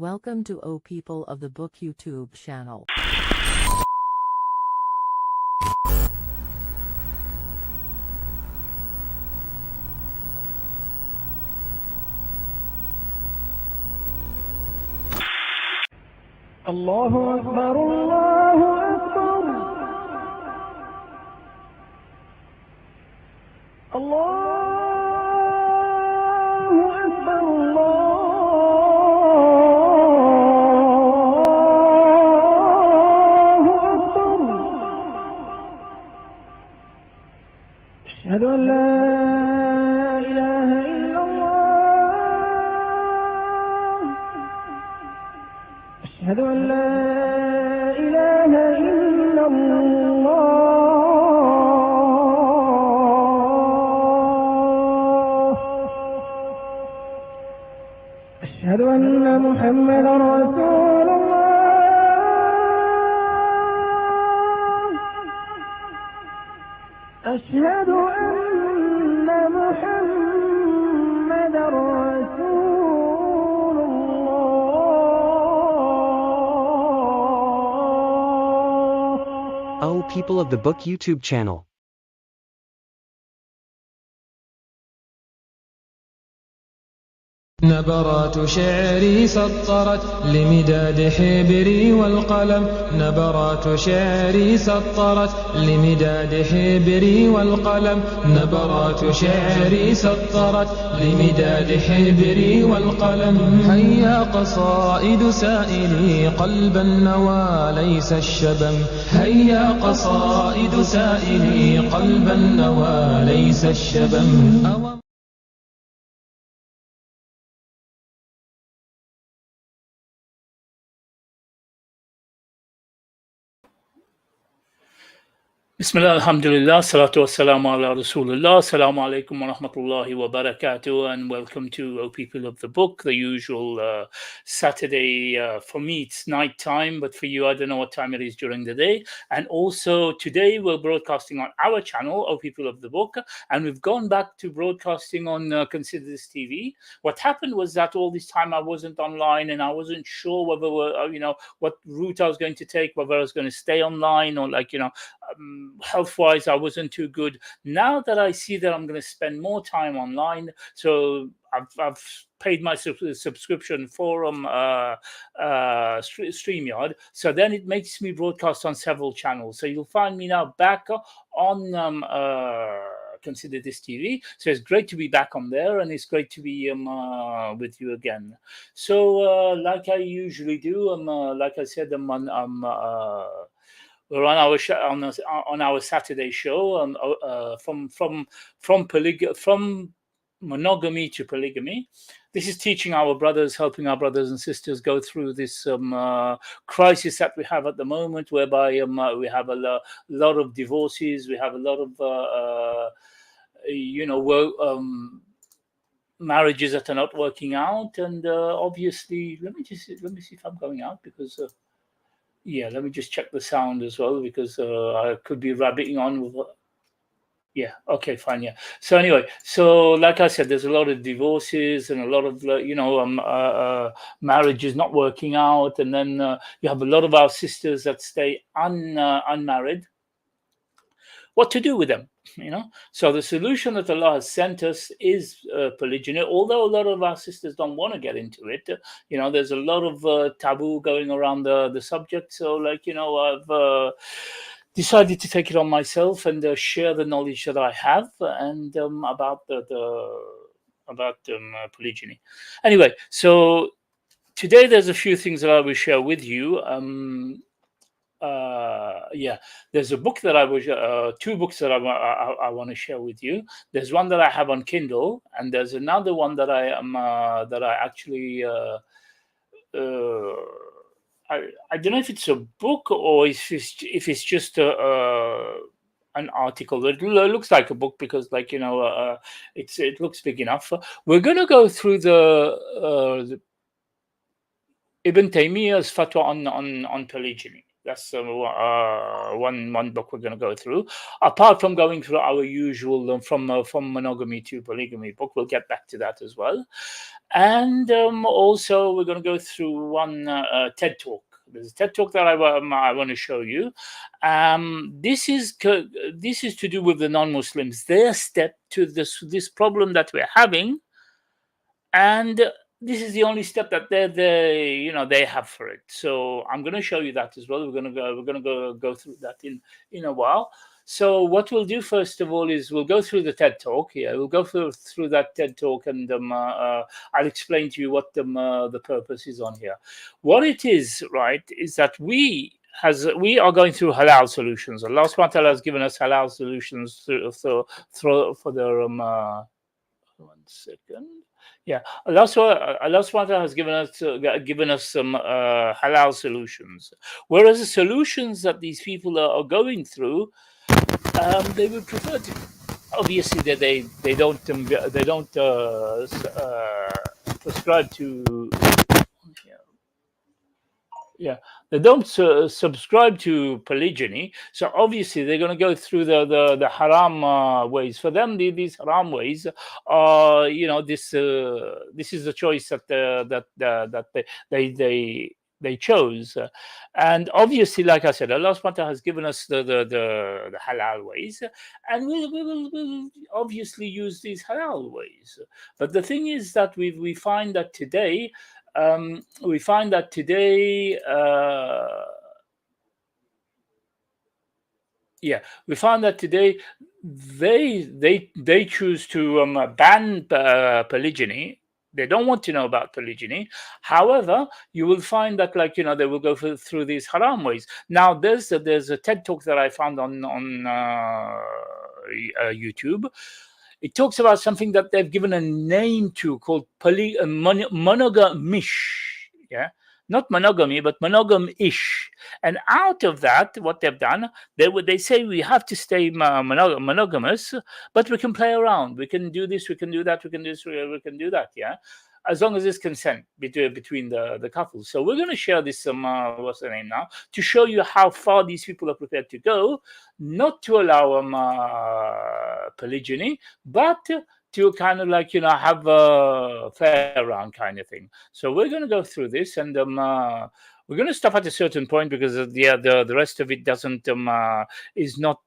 Welcome to O People of the Book YouTube channel. الله أكبر الله أكبر الله أكبر الله أكبر أشهد أن لا إله إلا الله أشهد أن لا إله إلا الله أشهد أن محمدا رسول الله أشهد أن محمدا رسول الله. Oh, people of the Book YouTube channel. نبرات شعري سطرت لمداد حبري والقلم نبرات شعري سطرت لمداد حبري والقلم نبرات شعري سطرت لمداد حبري والقلم هيا قصائد سائلي قلب النوى ليس الشبم هيا قصائد سائلي قلب النوى ليس الشبم Bismillah, alhamdulillah, salatu wassalamu ala rasulullah, assalamu alaikum wa rahmatullahi wa barakatuh, and welcome to O People of the Book, the usual Saturday. For me, it's night time, but for you, I don't know what time it is during the day. And also today, we're broadcasting on our channel, O People of the Book, and we've gone back to broadcasting on Consider This TV. What happened was that all this time I wasn't online, and I wasn't sure whether, what route I was going to take, whether I was going to stay online or health-wise, I wasn't too good. Now that I see that I'm going to spend more time online, so I've paid my subscription for StreamYard. So then it makes me broadcast on several channels. So you'll find me now back on Consider This TV. So it's great to be back on there, and it's great to be with you again. So like I usually do, like I said, we're on our Saturday show, from monogamy to polygamy. This is teaching our brothers, helping our brothers and sisters go through this crisis that we have at the moment, whereby we have a lot of divorces, we have a lot of marriages that are not working out, and obviously, let me see if I'm going out, because. Yeah, let me just check the sound as well, because I could be rabbiting on with what. Yeah, okay, fine, yeah. So anyway, so like I said, there's a lot of divorces and a lot of, marriages not working out. And then you have a lot of our sisters that stay unmarried. What to do with them? So the solution that Allah has sent us is polygyny, although a lot of our sisters don't want to get into it. There's a lot of taboo going around the subject. So I've decided to take it on myself and share the knowledge that I have and about polygyny. Anyway, so today there's a few things that I will share with you. There's a book that two books that I want to share with you. There's one that I have on Kindle, and there's another one that I actually I don't know if it's a book or if it's just an article. It looks like a book because, it looks big enough. We're going to go through the Ibn Taymiyyah's fatwa on polygyny. That's one book we're going to go through. Apart from going through our usual from monogamy to polygamy book, we'll get back to that as well. And also we're going to go through one TED talk. There's a TED talk that I want to show you. This is to do with the non-Muslims, their step to this problem that we're having, and this is the only step that they have for it. So I'm going to show you that as well. We're going to go through that in a while. So what we'll do first of all is we'll go through the TED talk. Yeah, we'll go through that TED talk, and I'll explain to you what the purpose is on here. What it is, right, is that we are going through halal solutions. Allah subhanahu wa ta'ala has given us halal solutions for their 1 second. Yeah, Allah subhanahu wa ta'ala has given us some halal solutions, whereas the solutions that these people are going through, they would prefer to. Obviously, they don't prescribe to. Yeah, they don't subscribe to polygyny, so obviously they're going to go through the haram ways. For them, these haram ways are, this is the choice that they chose, and obviously, like I said, Allah subhanahu wa ta'ala has given us the halal ways, and we'll obviously use these halal ways. But the thing is that we find that today. We find that today, they choose to ban polygyny. They don't want to know about polygyny. However, you will find that, they will go through these haram ways. Now, there's a TED talk that I found on YouTube. It talks about something that they've given a name to called monogamish. Yeah, not monogamy, but monogamish. And out of that, what they've done, they say we have to stay monogamous, but we can play around. We can do this, we can do that, we can do this, we can do that. Yeah, as long as there's consent between the couples. So we're going to share this what's the name now, to show you how far these people are prepared to go, not to allow polygyny, but to kind of have a fair around kind of thing. So we're going to go through this, and we're going to stop at a certain point because the rest of it doesn't is not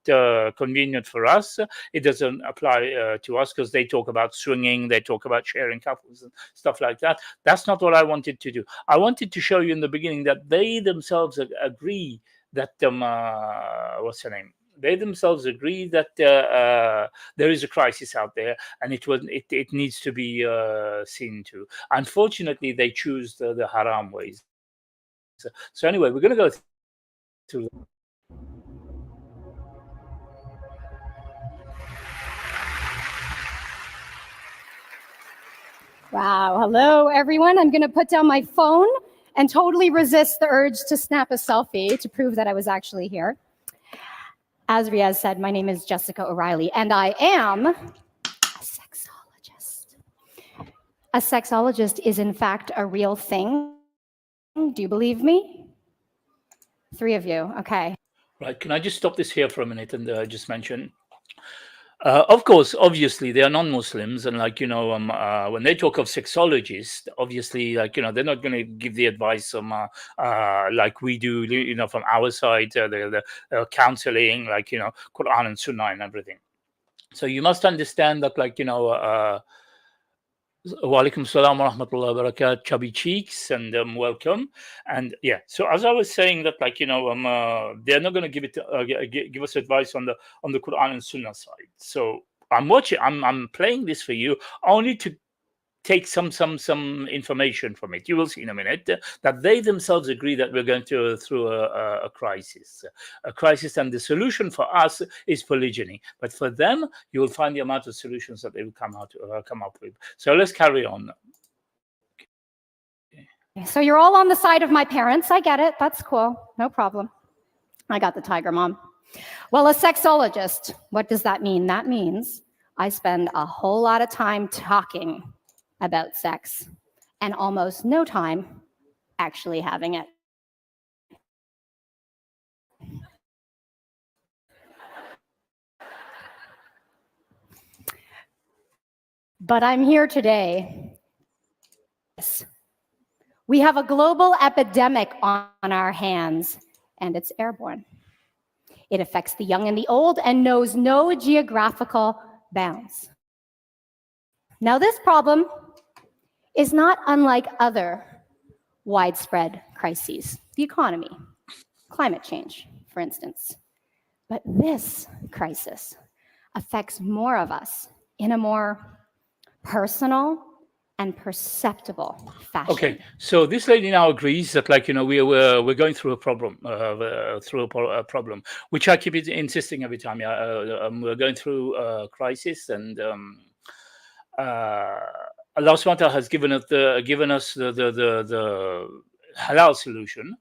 convenient for us. It doesn't apply to us because they talk about swinging, they talk about sharing couples and stuff like that. That's not what I wanted to do. I wanted to show you in the beginning that they themselves agree that what's her name? They themselves agree that there is a crisis out there, and it needs to be seen to. Unfortunately, they choose the haram ways. So anyway, we're going to go through. Wow. Hello, everyone. I'm going to put down my phone and totally resist the urge to snap a selfie to prove that I was actually here. As Riaz said, my name is Jessica O'Reilly, and I am a sexologist. A sexologist is, in fact, a real thing. Do you believe me? 3 of you. Okay. Right. Can I just stop this here for a minute and just mention? Of course, obviously, they are non-Muslims, and when they talk of sexologists, obviously, they're not going to give the advice like we do, from our side, the counseling, Quran and Sunnah and everything. So you must understand that, wa alaikum salam wa rahmatullahi wa barakatuh, chubby cheeks, and welcome. And yeah, so as I was saying that, they're not going to give us advice on the Quran and Sunnah side. So I'm playing this for you only to take some information from it. You will see in a minute that they themselves agree that we're going through a crisis, and the solution for us is polygyny. But for them, you will find the amount of solutions that they will come up with. So let's carry on. So you're all on the side of my parents. I get it. That's cool. No problem. I got the tiger mom. Well, a sexologist, what does that mean? That means I spend a whole lot of time talking about sex and almost no time actually having it. But I'm here today. We have a global epidemic on our hands, and it's airborne. It affects the young and the old and knows no geographical bounds. Now, this problem is not unlike other widespread crises, the economy, climate change, for instance. But this crisis affects more of us in a more personal and perceptible fashion. Okay, so this lady now agrees that, like, we're going through a problem, a problem, which I keep insisting every time. Yeah, we're going through a crisis, and Allah subhanahu wa ta'ala has given us the halal solution,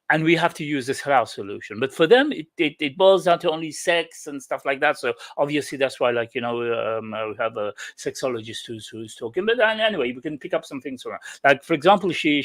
and we have to use this halal solution. But for them, it boils down to only sex and stuff like that. So obviously that's why, like, we have a sexologist who's talking. But anyway, we can pick up some things from her. Like, for example, she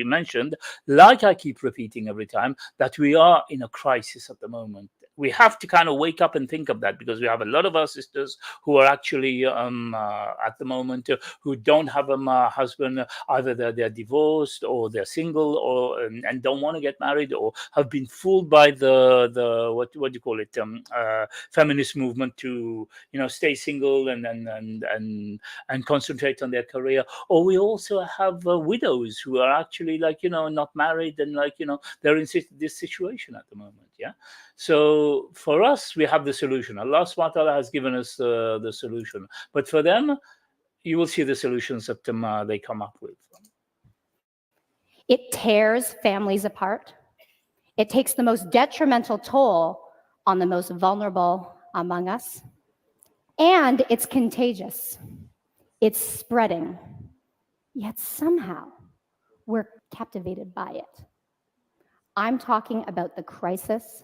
mentioned, like I keep repeating every time, that we are in a crisis at the moment. We have to kind of wake up and think of that, because we have a lot of our sisters who are actually at the moment who don't have a husband. Either they're divorced, or they're single, or and don't want to get married, or have been fooled by the what do you call it, feminist movement to stay single and concentrate on their career. Or we also have widows who are actually, like, not married, and, like, they're in this situation at the moment. Yeah. So for us, we have the solution. Allah subhanahu wa ta'ala has given us the solution. But for them, you will see the solutions that they come up with. It tears families apart. It takes the most detrimental toll on the most vulnerable among us. And it's contagious. It's spreading. Yet somehow we're captivated by it. I'm talking about the crisis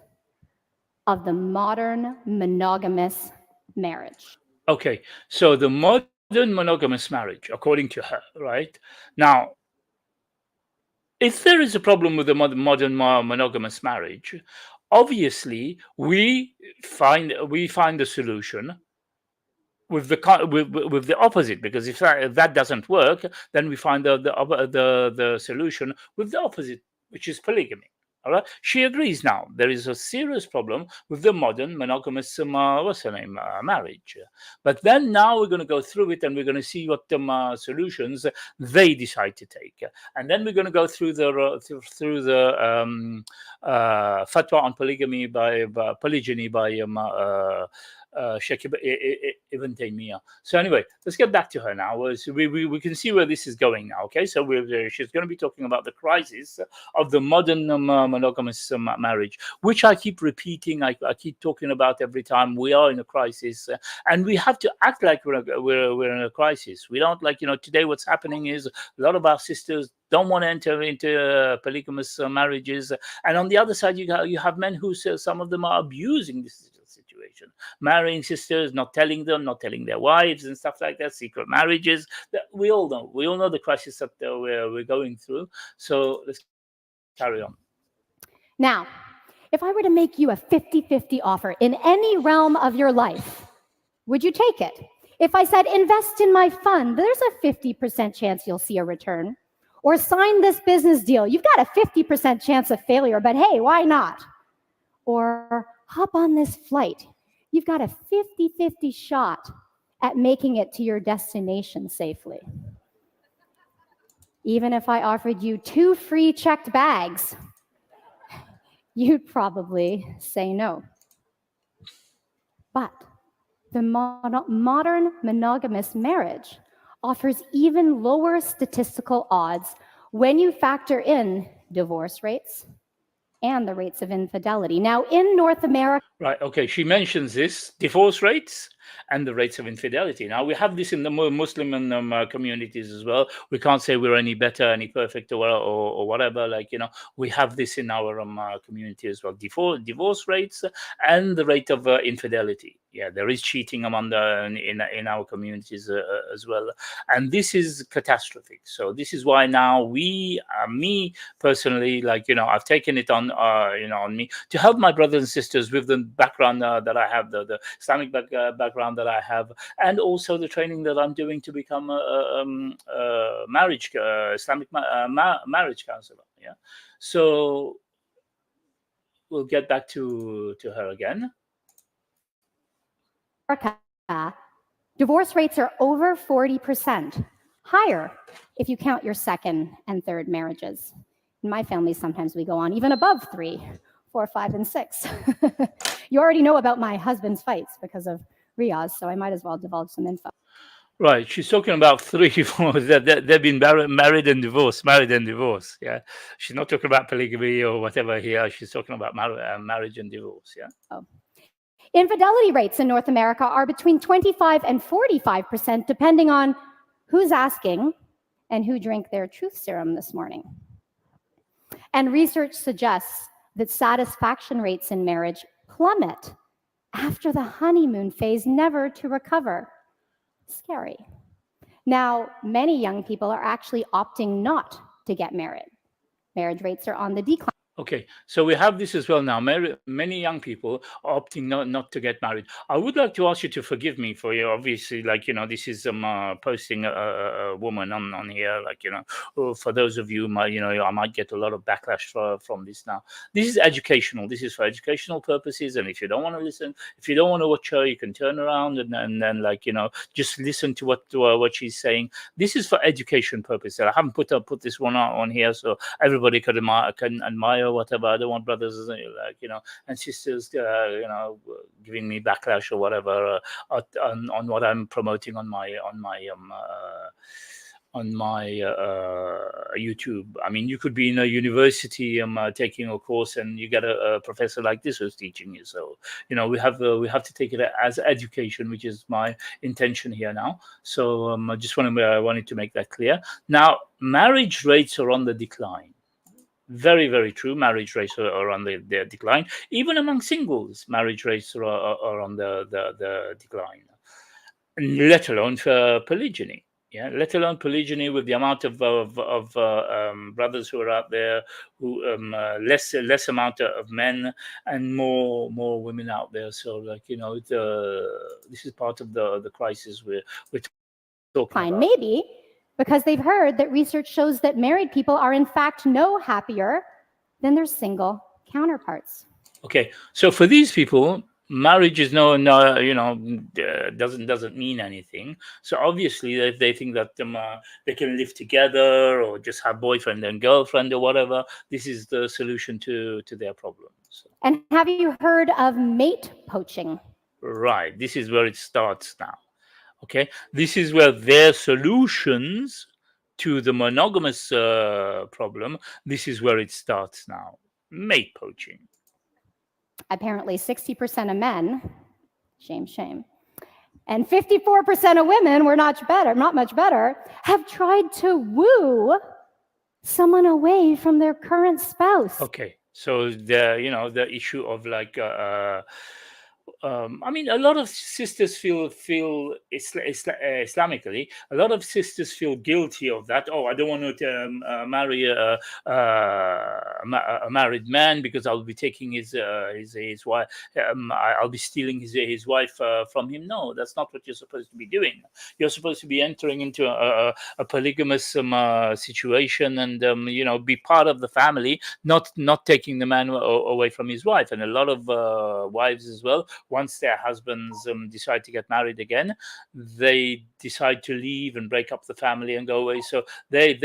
of the modern monogamous marriage. Okay, so the modern monogamous marriage, according to her, right? Now, if there is a problem with the modern monogamous marriage, obviously we find the solution with the opposite, because if that doesn't work, then we find the solution with the opposite, which is polygamy. All right, she agrees now. There is a serious problem with the modern monogamous marriage. But then now we're going to go through it, and we're going to see what solutions they decide to take. And then we're going to go through the fatwa on polygamy by Polygyny by Sheikh Ibn Taymiyyah. So anyway, let's get back to her now. So we can see where this is going now. Okay, so she's going to be talking about the crisis of the modern monogamous marriage, which I keep repeating. I keep talking about every time. We are in a crisis, and we have to act like we're in a crisis. We don't, like, today what's happening is a lot of our sisters don't want to enter into polygamous marriages, and on the other side you have men who say some of them are abusing this situation, marrying sisters, not telling their wives and stuff like that, secret marriages. We all know the crisis that we're going through. So let's carry on. Now, if I were to make you a 50-50 offer in any realm of your life, would you take it? If I said, invest in my fund, there's a 50% chance you'll see a return. Or sign this business deal, you've got a 50% chance of failure, but hey, why not? Or hop on this flight, you've got a 50-50 shot at making it to your destination safely. Even if I offered you 2 free checked bags, you'd probably say no. But the modern monogamous marriage offers even lower statistical odds when you factor in divorce rates and the rates of infidelity. Now, in North America... Right, okay, she mentions this, divorce rates and the rates of infidelity. Now, we have this in the Muslim communities as well. We can't say we're any better, any perfect, or whatever. Like, we have this in our community as well. Divorce rates and the rate of infidelity. Yeah, there is cheating among in our communities as well, and this is catastrophic. So this is why now me personally, like, I've taken it on on me to help my brothers and sisters with the background that I have, the Islamic background background that I have, and also the training that I'm doing to become a marriage Islamic marriage counselor. Yeah, so we'll get back to her again. America, divorce rates are over 40%, higher if you count your second and third marriages. In my family, sometimes we go on even above 3, 4, 5, and 6. You already know about my husband's fights because of Riaz, so I might as well divulge some info. Right, she's talking about 3, 4 that they've been married and divorced, Yeah, she's not talking about polygamy or whatever here. She's talking about marriage and divorce. Yeah. Oh. Infidelity rates in North America are between 25 and 45%, depending on who's asking and who drank their truth serum this morning. And research suggests that satisfaction rates in marriage plummet after the honeymoon phase, never to recover. Scary. Now, many young people are actually opting not to get married. Marriage rates are on the decline. Okay, so we have this as well now. Many young people are opting not to get married. I would like to ask you to forgive me for you. Obviously, like, this is posting a woman on here. Like, for those of you, I might get a lot of backlash from this now. This is educational. This is for educational purposes. And if you don't want to listen, if you don't want to watch her, you can turn around and then just listen to what she's saying. This is for education purposes. I haven't put this one on here so everybody can admire whatever. I don't want brothers, and sisters, giving me backlash or whatever on what I'm promoting on my YouTube. I mean, you could be in a university taking a course, and you get a professor like this who's teaching you. So we have to take it as education, which is my intention here now. So I just wanted to make that clear. Now, marriage rates are on the decline. Very, very true. Marriage rates are on the decline. Even among singles, marriage rates are on the decline. Let alone for polygyny. Yeah, let alone polygyny, with the amount of brothers who are out there, who less amount of men and more women out there. So this is part of the crisis we're talking about. Maybe because they've heard that research shows that married people are in fact no happier than their single counterparts. Okay, so for these people, marriage is doesn't mean anything. So obviously, if they think that they can live together or just have boyfriend and girlfriend or whatever, this is the solution to their problems. And have you heard of mate poaching? Right, this is where it starts now. Okay, this is where their solutions to the monogamous problem, this is where it starts now. Mate poaching. Apparently 60% of men, shame, and 54% of women, we're not much better, have tried to woo someone away from their current spouse. Okay, so the issue of I mean, a lot of sisters feel Islamically, a lot of sisters feel guilty of that. Oh, I don't want to marry a married man because I'll be taking his wife. I'll be stealing his wife from him. No, that's not what you're supposed to be doing. You're supposed to be entering into a polygamous situation and be part of the family, not taking the man away from his wife. And a lot of wives as well, once their husbands decide to get married again, they decide to leave and break up the family and go away. So they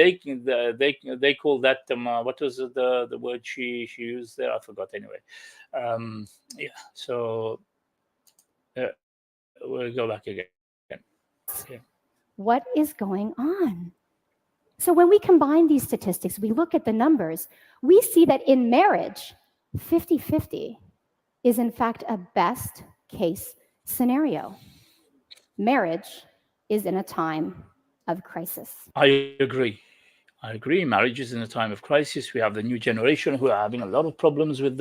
call that what was the word she used there? I forgot anyway. Yeah. So we'll go back again. Okay. What is going on? So when we combine these statistics, we look at the numbers, we see that in marriage, 50-50 is in fact a best case scenario. Marriage is in a time of crisis. I agree. Marriage is in a time of crisis. We have the new generation who are having a lot of problems with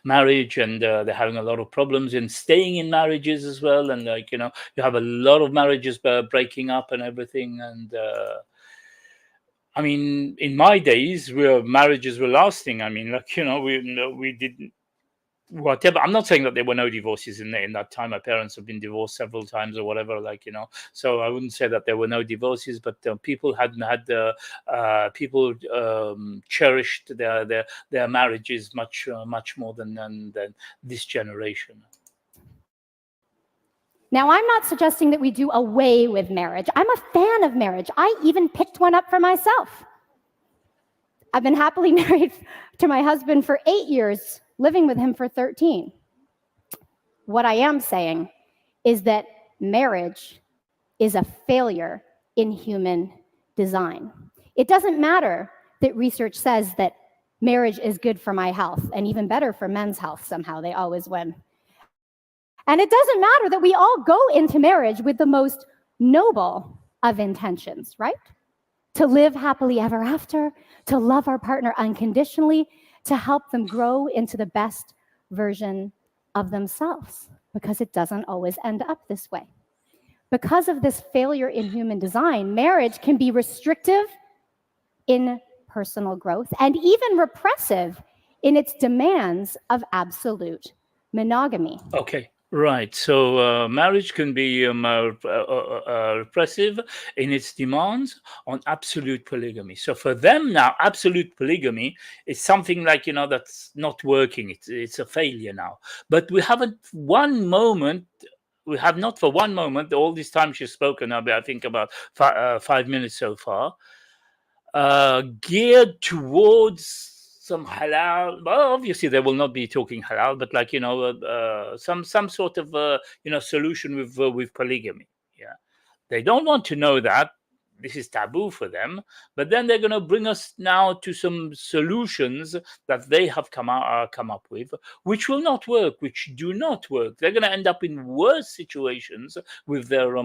marriage, and they're having a lot of problems in staying in marriages as well. And you have a lot of marriages breaking up and everything. And I mean, in my days, where marriages were lasting, I mean, we didn't. whatever. I'm not saying that there were no divorces in that time. My parents have been divorced several times or whatever, like, so I wouldn't say that there were no divorces, but people hadn't had people cherished their marriages much more than this generation. Now, I'm not suggesting that we do away with marriage. I'm a fan of marriage. I even picked one up for myself. I've been happily married to my husband for 8 years, living with him for 13. What I am saying is that marriage is a failure in human design. It doesn't matter that research says that marriage is good for my health and even better for men's health somehow. They always win. And it doesn't matter that we all go into marriage with the most noble of intentions, right? To live happily ever after, to love our partner unconditionally, to help them grow into the best version of themselves, because it doesn't always end up this way. Because of this failure in human design, marriage can be restrictive in personal growth and even repressive in its demands of absolute monogamy. Okay. Right. So marriage can be repressive in its demands on absolute polygamy. So for them now, absolute polygamy is something like, that's not working. It's a failure now. But we haven't one moment. We have not for one moment, all this time she's spoken, I think about 5 minutes so far, geared towards some halal. Well, obviously they will not be talking halal, but like, some sort of solution with polygamy. Yeah, they don't want to know that. This is taboo for them, but then they're going to bring us now to some solutions that they have come up with, which will not work, which do not work. They're going to end up in worse situations with their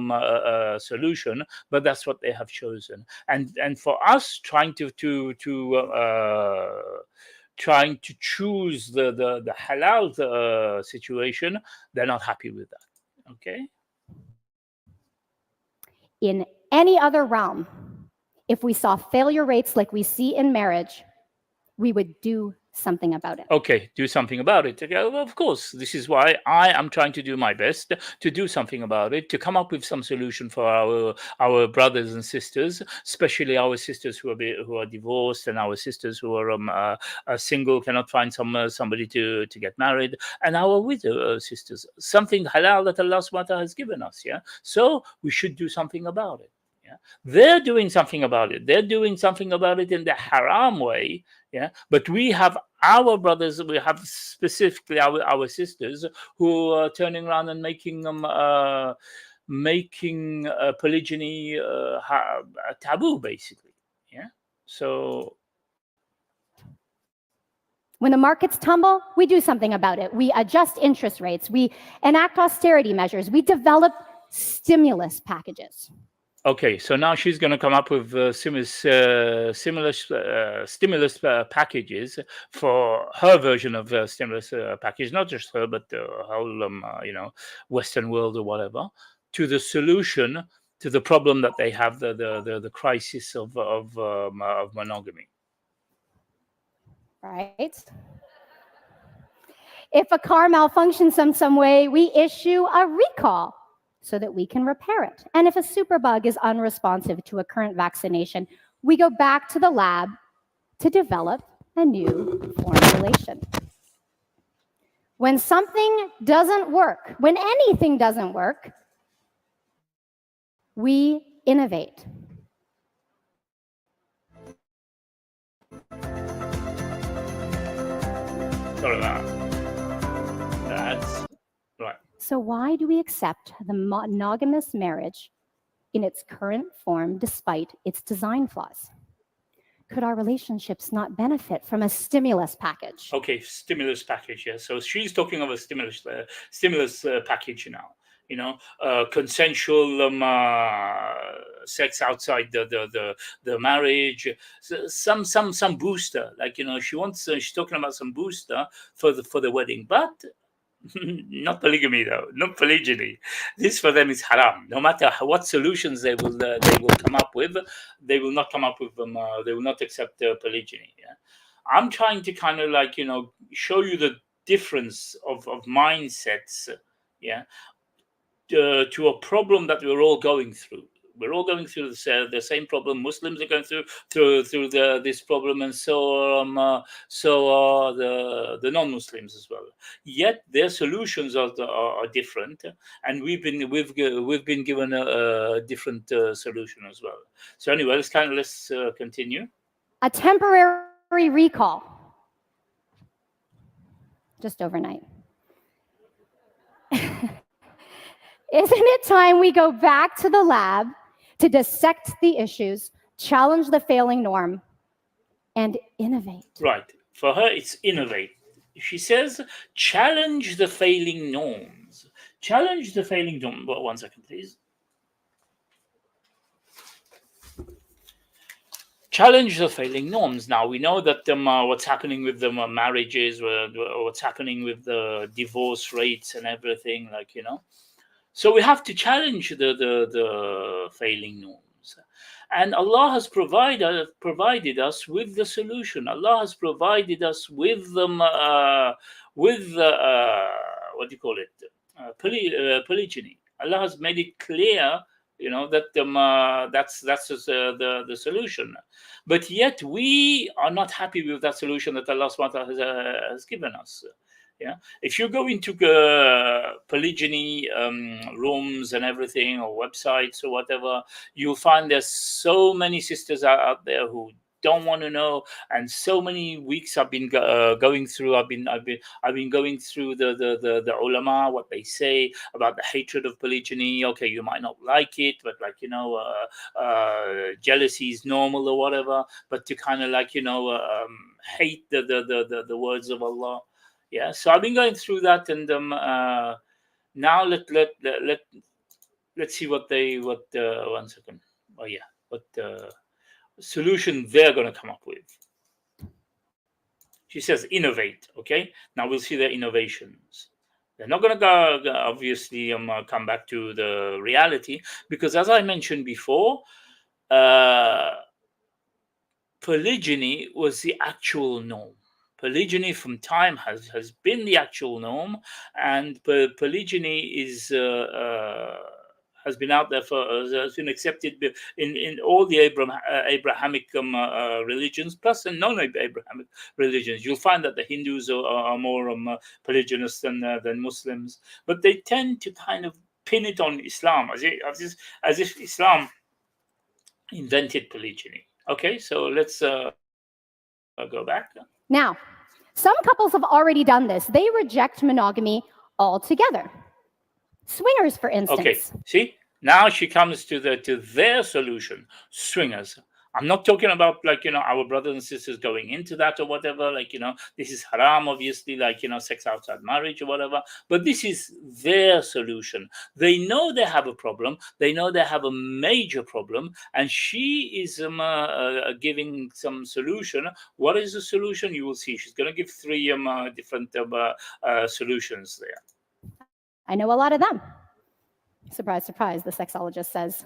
solution, but that's what they have chosen. And for us trying to choose the halal situation, they're not happy with that. Okay. In any other realm, if we saw failure rates like we see in marriage, we would do something about it. Okay, do something about it. Okay, well, of course, this is why I am trying to do my best to do something about it, to come up with some solution for our brothers and sisters, especially our sisters who are divorced, and our sisters who are single, cannot find somebody to get married, and our widow sisters. Something halal that Allah subhanahu wa ta'ala has given us. Yeah, so we should do something about it. Yeah, they're doing something about it. They're doing something about it in the haram way. Yeah, but we have our brothers, we have specifically our sisters who are turning around and making polygyny taboo, basically. Yeah, so when the markets tumble, we do something about it. We adjust interest rates. We enact austerity measures. We develop stimulus packages. Okay, so now she's going to come up with stimulus packages for her version of stimulus package, not just her, but the whole Western world or whatever, to the solution to the problem that they have, the crisis of monogamy. Right. If a car malfunctions in some way, we issue a recall so that we can repair it. And if a superbug is unresponsive to a current vaccination, we go back to the lab to develop a new formulation. When something doesn't work, when anything doesn't work, we innovate. Sorry about that. That's right. So why do we accept the monogamous marriage in its current form despite its design flaws? Could our relationships not benefit from a stimulus package? Okay, stimulus package, yeah. So she's talking of a stimulus package now. Consensual sex outside the marriage, some booster, like she wants. She's talking about some booster for the wedding, but not polygamy though, not polygyny. This for them is haram. No matter what solutions they will come up with, they will not come up with them. They will not accept polygyny. Yeah, I'm trying to kind of show you the difference of mindsets, yeah, to a problem that we're all going through. We're all going through the same problem. Muslims are going through this problem, and so are the non-Muslims as well. Yet their solutions are different, and we've been given a different solution as well. So anyway, let's continue. A temporary recall. Just overnight. Isn't it time we go back to the lab to dissect the issues, challenge the failing norm, and innovate? Right. For her, it's innovate. She says, challenge the failing norms. Challenge the failing norm. Well, 1 second, please. Challenge the failing norms. Now we know that what's happening with the marriages, what's happening with the divorce rates and everything, like, you know. So we have to challenge the failing norms, and Allah has provided us with the solution. Allah has provided us with what do you call it? Polygyny. Allah has made it clear, you know, that that's the solution. But yet we are not happy with that solution that Allah subhanahu wa ta'ala has given us. Yeah, if you go into polygyny rooms and everything, or websites or whatever, you'll find there's so many sisters out there who don't want to know, and so many weeks I've been going through. I've been going through the ulama, what they say about the hatred of polygyny. Okay, you might not like it, but like, you know, jealousy is normal or whatever. But to kind of like, you know, hate the words of Allah. Yeah, so I've been going through that, and now let's see what 1 second. Oh yeah, what solution they're going to come up with. She says innovate. Okay, now we'll see their innovations. They're not going to go obviously come back to the reality, because as I mentioned before, polygyny was the actual norm. Polygyny from time has been the actual norm, and polygyny is has been out there has been accepted in all the Abrahamic religions, plus in non-Abrahamic religions. You'll find that the Hindus are more polygynous than Muslims, but they tend to kind of pin it on Islam as if Islam invented polygyny. Okay, so let's go back. Now, some couples have already done this. They reject monogamy altogether. Swingers, for instance. Okay, see? Now she comes to their solution, swingers. I'm not talking about, like, you know, our brothers and sisters going into that or whatever, like, you know, this is haram, obviously, like, you know, sex outside marriage or whatever, but this is their solution. They know they have a problem. They know they have a major problem, and she is giving some solution. What is the solution? You will see. She's going to give 3 different solutions there. I know a lot of them. Surprise, surprise, the sexologist says.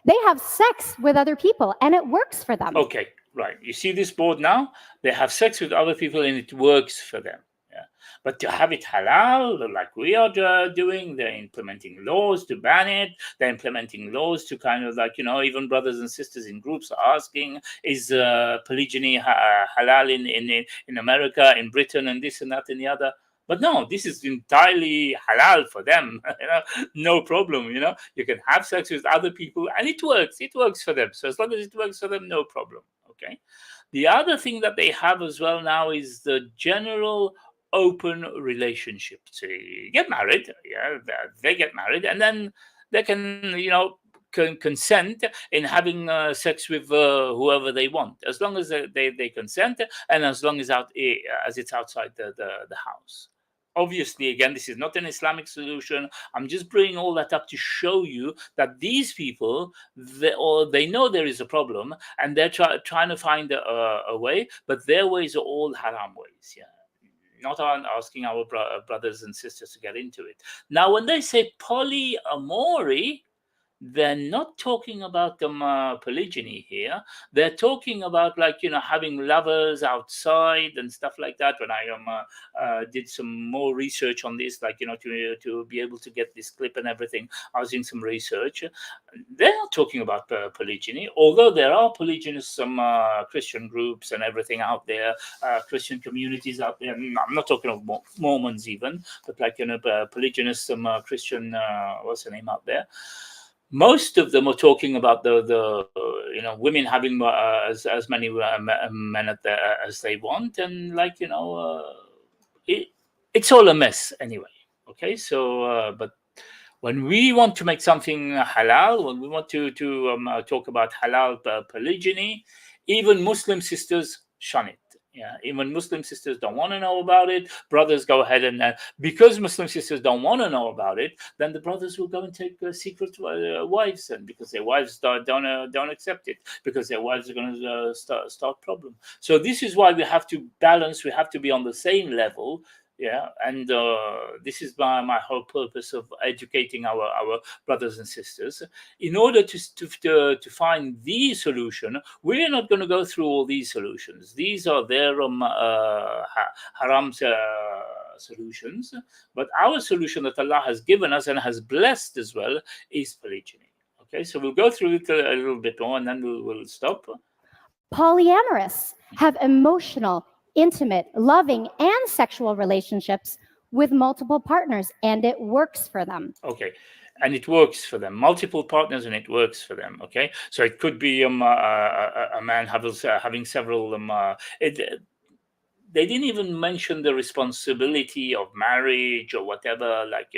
They have sex with other people, and it works for them. Okay, right. You see this board now? They have sex with other people, and it works for them. Yeah. But to have it halal, like we are doing, they're implementing laws to ban it. They're implementing laws to kind of, like, you know, even brothers and sisters in groups are asking, is polygyny halal in America, in Britain, and this and that and the other? But no, this is entirely halal for them. You know, no problem. You know, you can have sex with other people, and it works. It works for them. So as long as it works for them, no problem. Okay. The other thing that they have as well now is the general open relationship. So you get married, yeah, they get married, and then they can, you know, can consent in having sex with whoever they want, as long as they consent, and as long as it's outside the house. Obviously, again, this is not an Islamic solution. I'm just bringing all that up to show you that these people, they know there is a problem, and they're trying to find a way, but their ways are all haram ways. Yeah, not asking our brothers and sisters to get into it. Now, when they say polyamory, they're not talking about polygyny here. They're talking about, like, having lovers outside and stuff like that. When I did some more research on this, like, to be able to get this clip and everything, I was doing some research. They're not talking about polygyny, although there are polygynous Christian groups and everything out there, Christian communities out there. I'm not talking of Mormons even, but like, polygynous Christian, what's the name out there? Most of them are talking about the women having as many men as they want, and like, it's all a mess anyway. Okay, so but when we want to make something halal, when we want to talk about halal polygyny, even Muslim sisters shun it. Yeah, even Muslim sisters don't want to know about it. Brothers go ahead and because Muslim sisters don't want to know about it, then the brothers will go and take secret wives, and because their wives don't accept it, because their wives are going to start problem. So this is why we have to balance. We have to be on the same level. Yeah, and this is my whole purpose of educating our brothers and sisters. In order to find the solution, we're not going to go through all these solutions. These are their haram solutions, but our solution that Allah has given us and has blessed as well is polygyny. Okay, so we'll go through it a little bit more, and then we'll stop. Polyamorous have emotional, intimate, loving, and sexual relationships with multiple partners, and it works for them. Okay, and it works for them. Multiple partners, and it works for them. Okay, so it could be a man having several. They didn't even mention the responsibility of marriage or whatever, like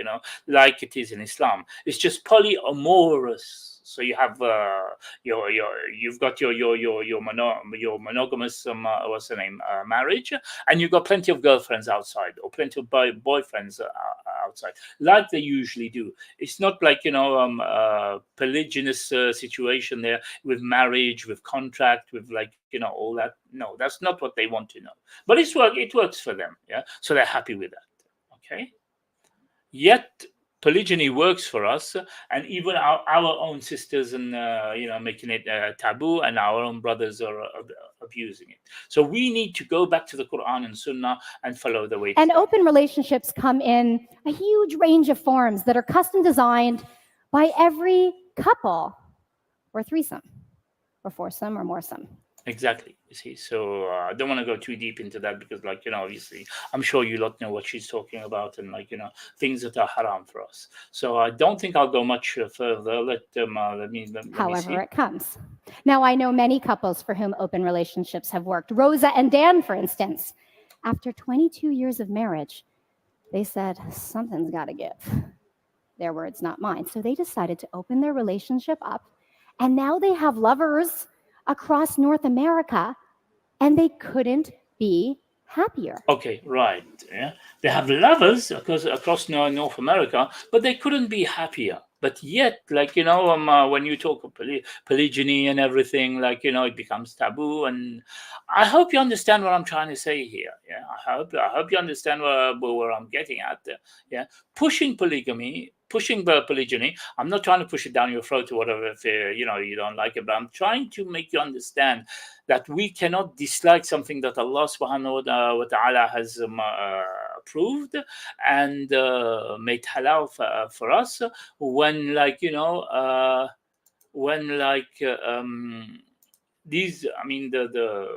it is in Islam. It's just polyamorous. So you have you've got your monogamous what's the name marriage, and you've got plenty of girlfriends outside, or plenty of boyfriends outside, like they usually do. It's not like polygynous situation there with marriage, with contract, with all that. No, that's not what they want to know. But it works for them. Yeah, so they're happy with that. Okay. Yet polygyny works for us, and even our own sisters, and making it taboo, and our own brothers are abusing it. So we need to go back to the Quran and Sunnah and follow the way. And open relationships come in a huge range of forms that are custom designed by every couple, or threesome, or foursome, or moresome. Exactly. You see, so I don't want to go too deep into that, because obviously I'm sure you lot know what she's talking about, and things that are haram for us. So I don't think I'll go much further. Let me However it comes. Now, I know many couples for whom open relationships have worked. Rosa and Dan, for instance, after 22 years of marriage, they said, something's got to give. Their words, not mine. So they decided to open their relationship up, and now they have lovers across North America, and they couldn't be happier. Okay, right. Yeah, they have lovers across North America, but they couldn't be happier. But yet, when you talk of polygyny and everything, it becomes taboo. And I hope you understand what I'm trying to say here. Yeah, I hope you understand where I'm getting at. Yeah, pushing polygyny. I'm not trying to push it down your throat or whatever if you don't like it, but I'm trying to make you understand that we cannot dislike something that Allah subhanahu wa ta'ala has approved and made halal for us, when these, the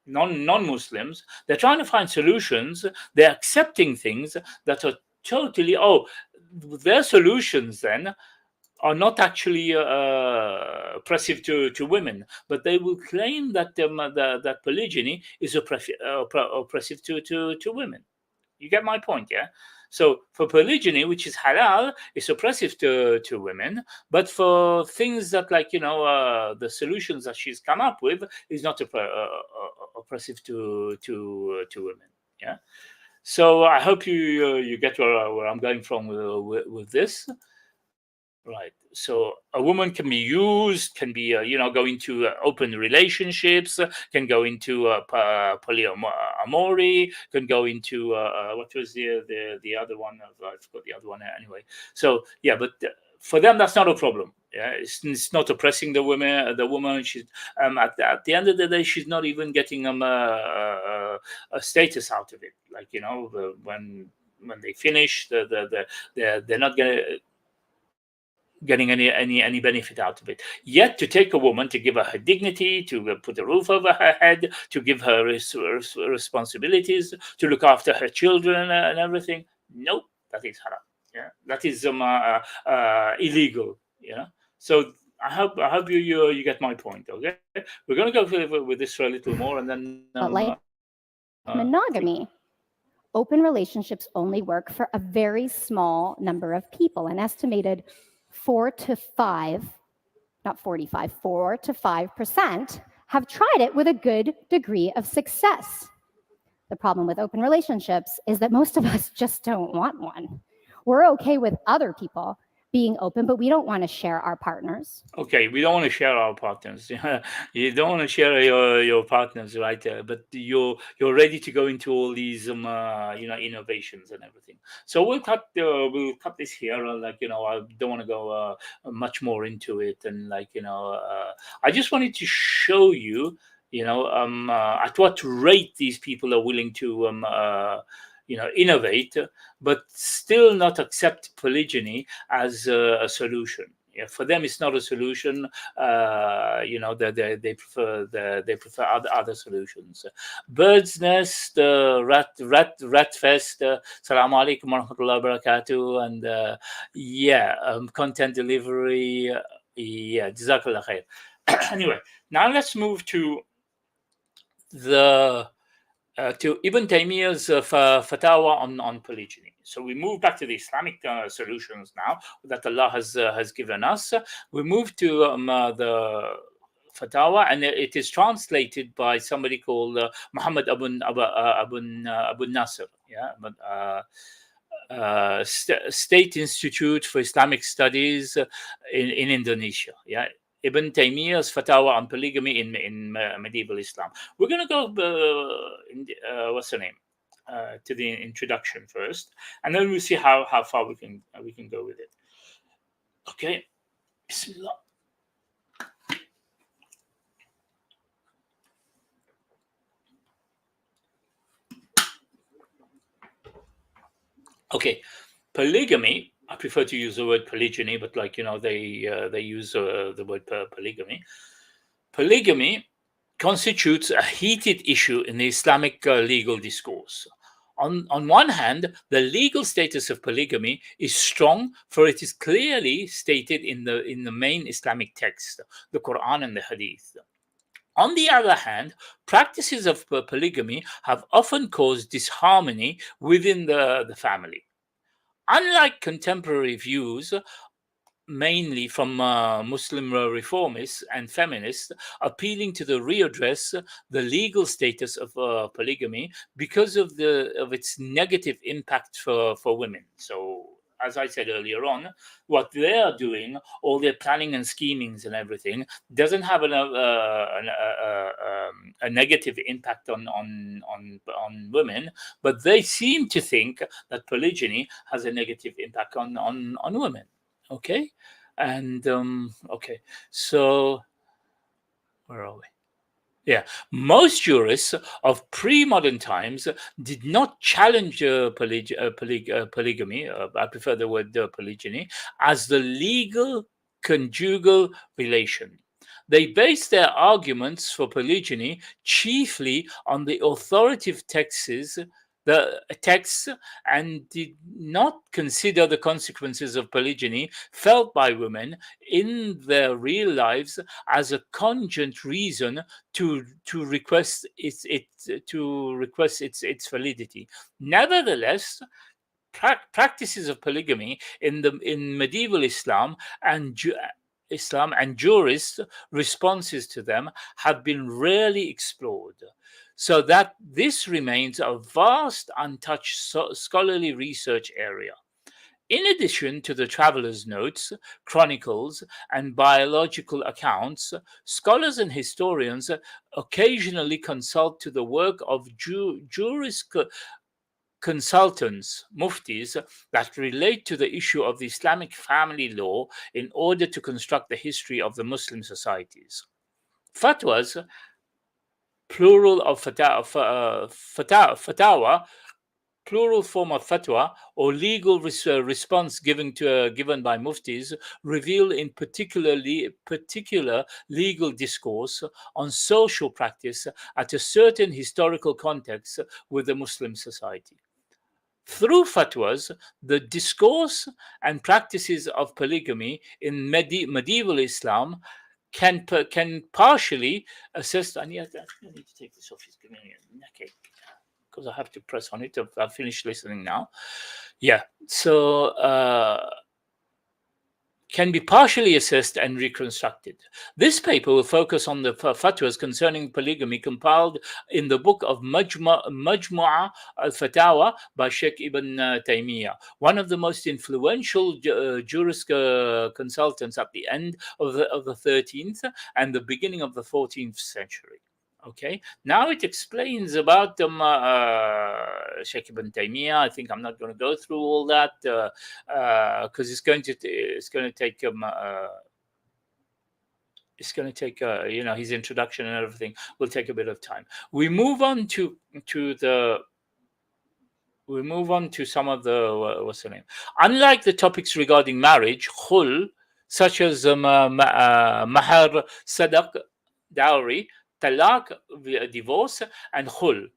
non-Muslims, they're trying to find solutions. They're accepting things that are totally, their solutions then are not actually oppressive to women, but they will claim that that polygyny is oppressive to women. You get my point, yeah? So for polygyny, which is halal, it's oppressive to women, but for things that the solutions that she's come up with is not oppressive to women, yeah? So I hope you get where I'm going from with this. Right. So a woman can be used, can be, go into open relationships, can go into polyamory, can go into, what was the other one? I forgot the other one anyway. So, yeah, but for them, that's not a problem. Yeah, it's not oppressing the women. The woman, she's at the end of the day, she's not even getting a status out of it. Like, when they finish, they're not getting any benefit out of it. Yet to take a woman, to give her her dignity, to put a roof over her head, to give her responsibilities, to look after her children and everything, nope, that is haram. Yeah, that is illegal. So I hope you get my point. Okay, we're gonna go with this for a little more, and then like monogamy. Open relationships only work for a very small number of people, an estimated 4 to 5, not 45, 4 to 5% have tried it with a good degree of success. The problem with open relationships is that most of us just don't want one. We're okay with other people being open, but we don't want to share our partners. Okay, we don't want to share our partners. You don't want to share your partners, right? But you're ready to go into all these innovations and everything. So we'll cut this here. I don't want to go much more into it, and I just wanted to show you, at what rate these people are willing to innovate, but still not accept polygyny as a solution. Yeah, for them, it's not a solution. They prefer other solutions. Bird's Nest, Rat Fest, Salaam alaikum wa rahmatullahi wa barakatuh, and content delivery. Jazakallah khair. Anyway, now let's move to to Ibn Taymiyyah's fatwa on polygyny. So we move back to the Islamic solutions now that Allah has given us. We move to the fatwa, and it is translated by somebody called Muhammad Abu Nasr. State Institute for Islamic Studies in Indonesia. Yeah. Ibn Taymiyyah's fatwa on polygamy in medieval Islam. We're going to go, what's the name, to the introduction first, and then we'll see how far we can go with it. Okay, Bismillah. Okay, polygamy. I prefer to use the word polygyny, but they use the word polygamy. Polygamy constitutes a heated issue in the Islamic legal discourse. On one hand, the legal status of polygamy is strong, for it is clearly stated in the main Islamic text, the Quran and the Hadith. On the other hand, practices of polygamy have often caused disharmony within the family. Unlike contemporary views, mainly from Muslim reformists and feminists, appealing to the readdress the legal status of polygamy because of its negative impact for women. So, as I said earlier on, what they are doing, all their planning and schemings and everything, doesn't have a negative impact on women, but they seem to think that polygyny has a negative impact on women. Okay, and okay, so where are we? Yeah, most jurists of pre-modern times did not challenge polygamy. I prefer the word polygyny as the legal conjugal relation. They based their arguments for polygyny chiefly on the authoritative texts and did not consider the consequences of polygyny felt by women in their real lives as a cogent reason to request its validity. Nevertheless, practices of polygamy in medieval Islam and jurists' responses to them have been rarely explored, so that this remains a vast, untouched scholarly research area. In addition to the traveller's notes, chronicles, and biological accounts, scholars and historians occasionally consult to the work of consultants, muftis, that relate to the issue of the Islamic family law in order to construct the history of the Muslim societies. Fatwas, plural of fatawa, plural form of fatwa, or legal response given by muftis, reveal in particular legal discourse on social practice at a certain historical context with the Muslim society. Through fatwas, the discourse and practices of polygamy in medieval Islam can partially assist. I need to take this off. He's giving me a neck, because I have to press on it. I've finished listening now. Yeah, so can be partially assessed and reconstructed. This paper will focus on the fatwas concerning polygamy compiled in the book of Majmu'a al-Fatawa by Sheikh Ibn Taymiyyah, one of the most influential jurist consultants at the end of the 13th and the beginning of the 14th century. Okay, now it explains about Sheikh Ibn Taymiyyah. I think I'm not going to go through all that because it's going to take his introduction and everything will take a bit of time. We move on to some of the what's the name? Unlike the topics regarding marriage, khul, such as mahar, sadaq, dowry, talaq, divorce, and khul,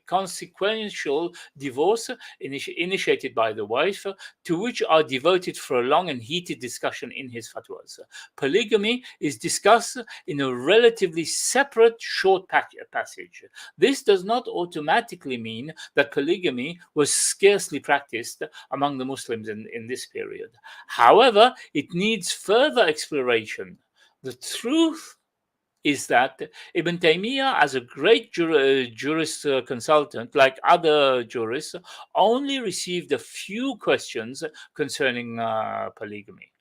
consequential divorce initiated by the wife, to which are devoted for a long and heated discussion in his fatwas. Polygamy is discussed in a relatively separate short passage. This does not automatically mean that polygamy was scarcely practiced among the Muslims in this period. However, it needs further exploration. The truth is that Ibn Taymiyyah, as a great jurist consultant, like other jurists, only received a few questions concerning polygamy.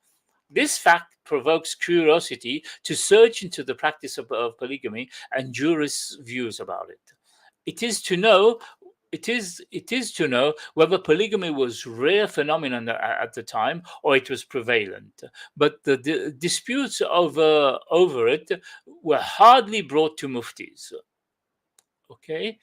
This fact provokes curiosity to search into the practice of polygamy and jurists' views about it. It is to know whether polygamy was a rare phenomenon at the time or it was prevalent. But the disputes over it were hardly brought to muftis. Okay?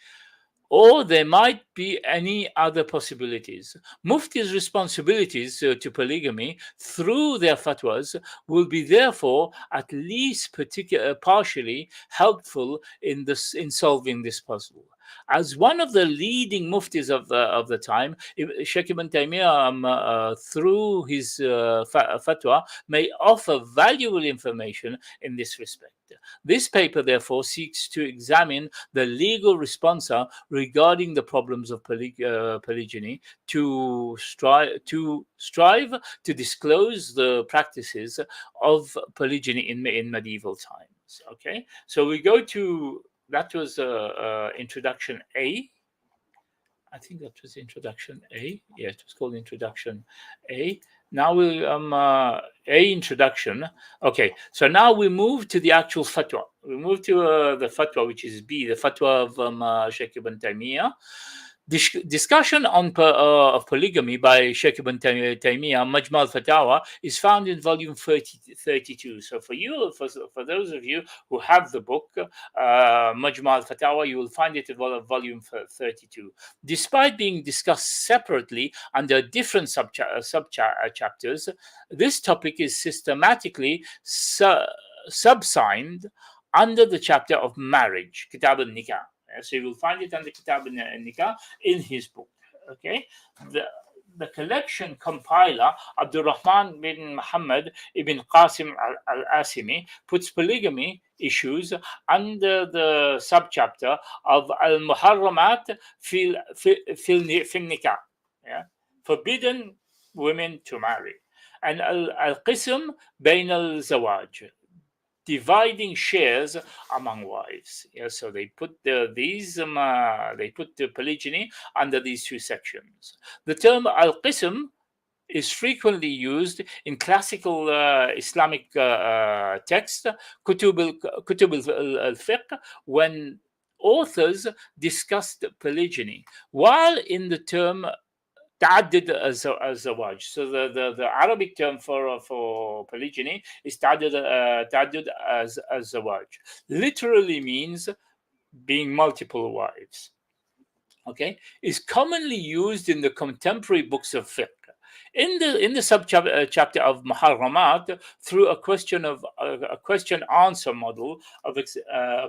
Or there might be any other possibilities. Mufti's responsibilities to polygamy through their fatwas will be therefore at least partially helpful in solving this puzzle. As one of the leading muftis of the time, Sheikh Ibn Taymiyyah, through his fatwa, may offer valuable information in this respect. This paper, therefore, seeks to examine the legal response regarding the problems of polygyny, to strive to disclose the practices of polygyny in medieval times. Okay, so we go to. That was introduction A. I think that was introduction A. Yeah, it was called introduction A. Now we'll A introduction. Okay, so now we move to the actual fatwa. We move to the fatwa, which is B, the fatwa of Sheikh Ibn Taymiyyah. Discussion on of polygamy by Sheikh Ibn Taymiyyah, Majma' al-Fatawa, is found in volume 32. So for those of you who have the book, Majma' al-Fatawa, you will find it in volume 32. Despite being discussed separately under different chapters, this topic is systematically subsigned under the chapter of marriage, Kitab al-Nikah. So you will find it under Kitab al-Nikah in his book. Okay, the collection compiler Abdurrahman bin Muhammad ibn Qasim al-Asimi puts polygamy issues under the subchapter of al-Muharramat fil nikah, forbidden women to marry, and al-Qism bayn al-Zawaj, dividing shares among wives. So they put the polygyny under these two sections. The term al-qism is frequently used in classical Islamic text, kutub al-fiqh, when authors discussed polygyny, while in the term تعدد الزواج. So the Arabic term for polygyny is تعدد الزواج. Literally means being multiple wives. Okay, is commonly used in the contemporary books of fiqh. In the chapter of Muharramat, through a question answer model of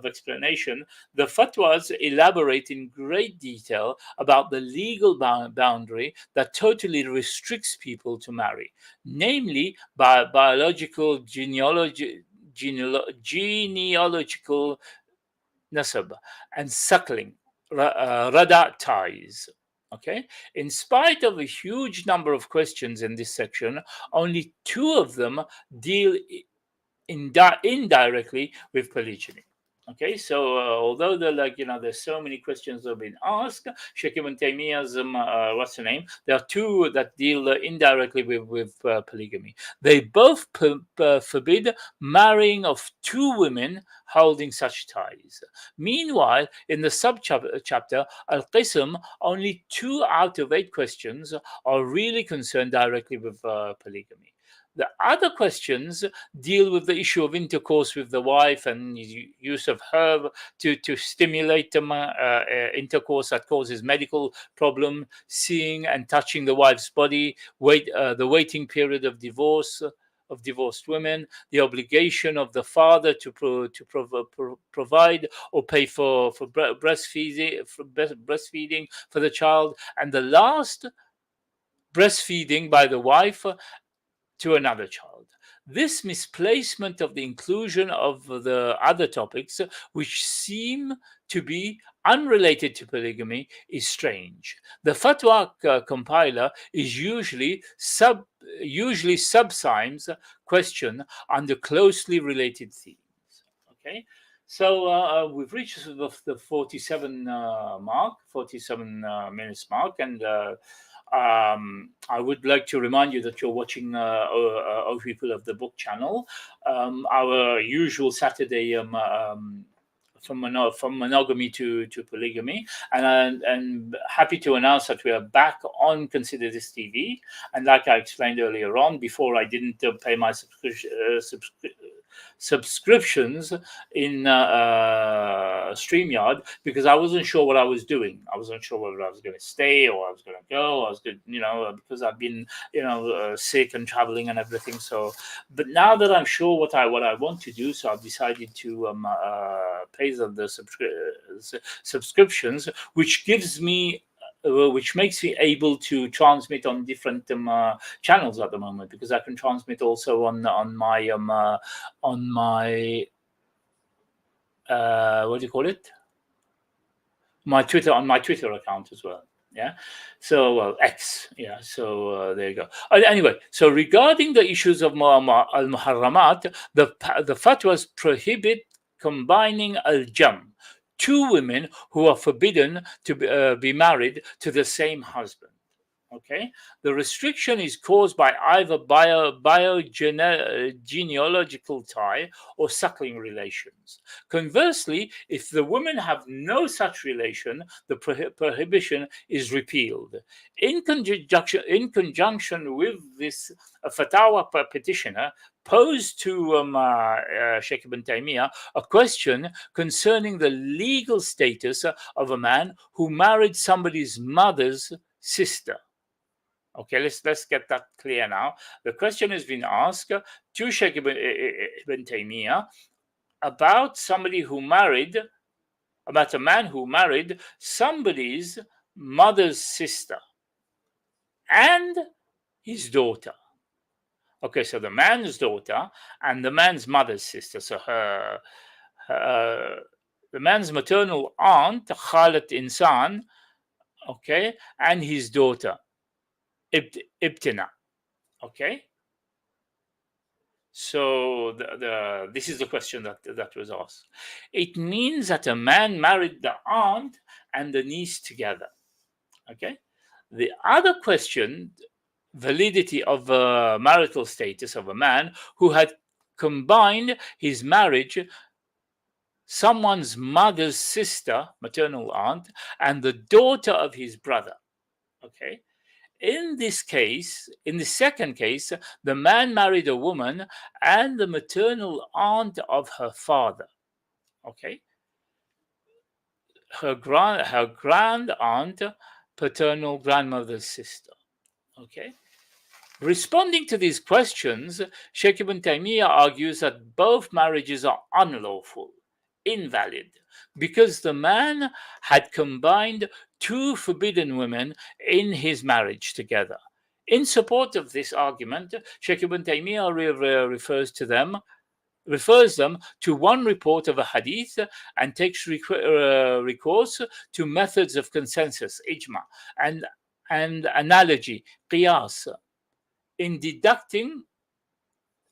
explanation, the fatwas elaborate in great detail about the legal boundary that totally restricts people to marry, namely biological genealogical nasab and suckling, rada ties. Okay, in spite of a huge number of questions in this section, only 2 of them deal indirectly with polygyny. Okay, so although there's so many questions that have been asked, Sheikh Ibn Taymiyyah's what's the name? There are 2 that deal indirectly with polygamy. They both forbid marrying of 2 women holding such ties. Meanwhile, in the chapter Al-Qism, only 2 out of 8 questions are really concerned directly with polygamy. The other questions deal with the issue of intercourse with the wife and use of herb to stimulate intercourse that causes medical problem, seeing and touching the wife's body, the waiting period of divorce of divorced women, the obligation of the father to provide or pay for breastfeeding for the child, and the last, breastfeeding by the wife to another child. This misplacement of the inclusion of the other topics, which seem to be unrelated to polygamy, is strange. The fatwa compiler is usually subsumes question under closely related themes. Okay, so we've reached the 47 minutes mark, and I would like to remind you that you're watching O People of the Book channel, our usual Saturday from monogamy to polygamy, and happy to announce that we are back on Consider This TV. And like I explained earlier on, before I didn't pay my subscriptions in StreamYard because I wasn't sure what I was doing. I wasn't sure whether I was going to stay or I was going to go. I was good, because I've been, sick and traveling and everything. So, but now that I'm sure what I want to do, so I've decided to pay the subscriptions, which gives me. Which makes me able to transmit on different channels at the moment, because I can transmit also on my what do you call it? My Twitter account as well. Yeah. So X. Yeah. So there you go. Anyway, so regarding the issues of al-muharramat, the fatwas prohibit combining al-jam, 2 women who are forbidden to be married to the same husband. Okay, the restriction is caused by either genealogical tie or suckling relations. Conversely, if the women have no such relation, the prohibition is repealed. In conjunction with this, a fatwa petitioner posed to Sheikh Ibn Taymiyyah a question concerning the legal status of a man who married somebody's mother's sister. Okay, let's get that clear now. The question has been asked to Sheikh Ibn Taymiyyah about a man who married somebody's mother's sister and his daughter. Okay, so the man's daughter and the man's mother's sister. So the man's maternal aunt, Khalat Insan, okay, and his daughter, Ibtina. Okay. So this is the question that was asked. It means that a man married the aunt and the niece together. Okay. The other question, validity of marital status of a man who had combined his marriage someone's mother's sister, maternal aunt, and the daughter of his brother. Okay. In this case, in the second case, the man married a woman and the maternal aunt of her father. Okay. Her grand aunt, paternal grandmother's sister. Okay. Responding to these questions, Sheikh Ibn Taymiyyah argues that both marriages are unlawful, invalid, because the man had combined two forbidden women in his marriage together. In support of this argument, Sheikh Ibn Taymiyyah refers them to one report of a hadith and takes recourse to methods of consensus, ijma, and analogy, qiyas, in deducting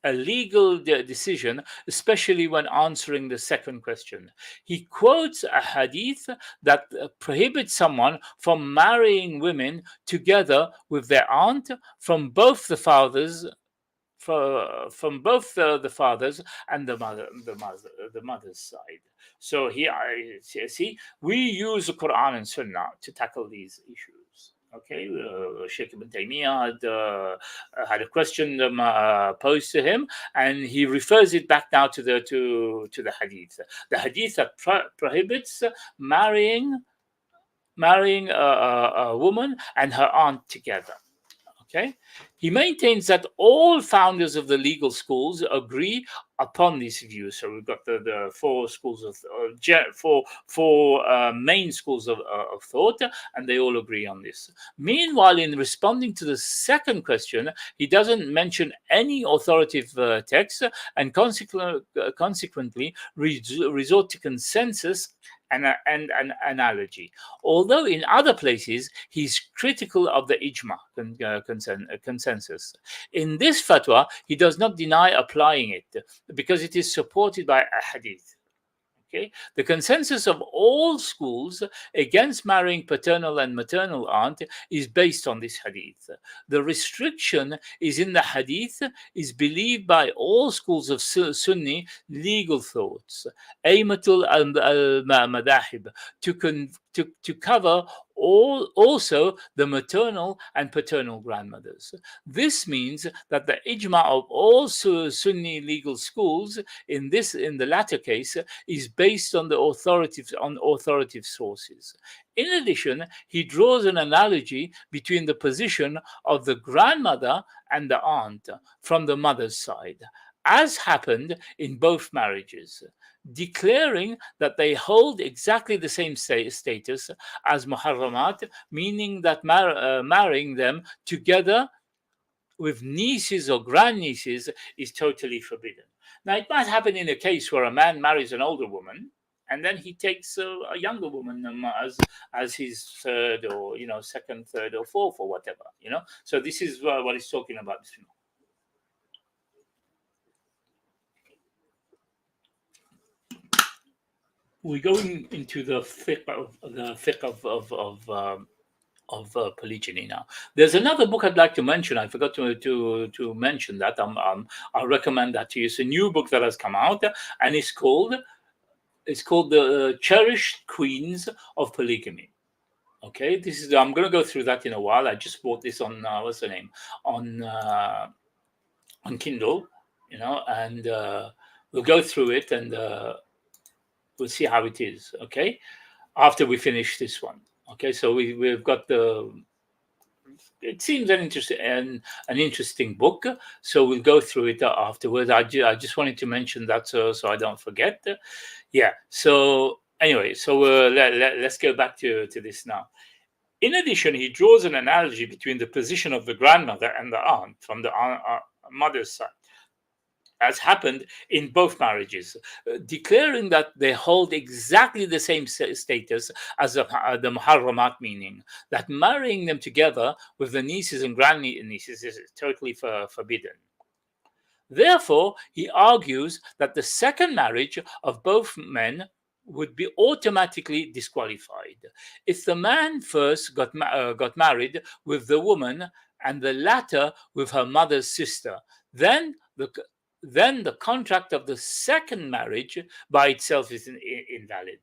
a legal decision, especially when answering the second question. He quotes a hadith that prohibits someone from marrying women together with their aunt from both the fathers. From both the fathers and the mother's side. So here, see, we use the Quran and Sunnah to tackle these issues. Okay, Sheikh Ibn Taymiyyah had a question posed to him, and he refers it back now to the hadith that prohibits marrying a woman and her aunt together. Okay, he maintains that all founders of the legal schools agree upon this view. So we've got the four schools of four main schools of thought, and they all agree on this. Meanwhile, in responding to the second question, he doesn't mention any authoritative text, and consequently resort to consensus and an analogy. Although in other places he's critical of the ijma consensus. In this fatwa, he does not deny applying it because it is supported by a hadith. Okay? The consensus of all schools against marrying paternal and maternal aunt is based on this hadith. The restriction is in the hadith is believed by all schools of Sunni legal thoughts, Aymatul al-Madahib, to cover also the maternal and paternal grandmothers. This means that the ijma of all Sunni legal schools in the latter case is based on the authoritative sources. In addition, he draws an analogy between the position of the grandmother and the aunt from the mother's side, as happened in both marriages, declaring that they hold exactly the same status as muharramat, meaning that marrying them together with nieces or grandnieces is totally forbidden. Now, it might happen in a case where a man marries an older woman, and then he takes a younger woman as his third, or second, third, or fourth, or whatever. So this is what he's talking about. We're going into the fiqh of polygyny now. There's another book I'd like to mention. I forgot to mention that. I'll recommend that to you. It's a new book that has come out, and it's called The Cherished Queens of Polygamy. Okay, I'm going to go through that in a while. I just bought this on what's the name on Kindle, and we'll go through it and we'll see how it is. Okay, after we finish this one. Okay, so we've got it seems an interesting book, so we'll go through it afterwards. I just wanted to mention that so I don't forget. Yeah. So anyway, so let's go back to this now. In addition, he draws an analogy between the position of the grandmother and the aunt from the mother's side, as happened in both marriages, declaring that they hold exactly the same status as the muharramat, meaning that marrying them together with the nieces and grandnieces is totally forbidden. Therefore, he argues that the second marriage of both men would be automatically disqualified. If the man first got married with the woman and the latter with her mother's sister, then then the contract of the second marriage by itself is invalid.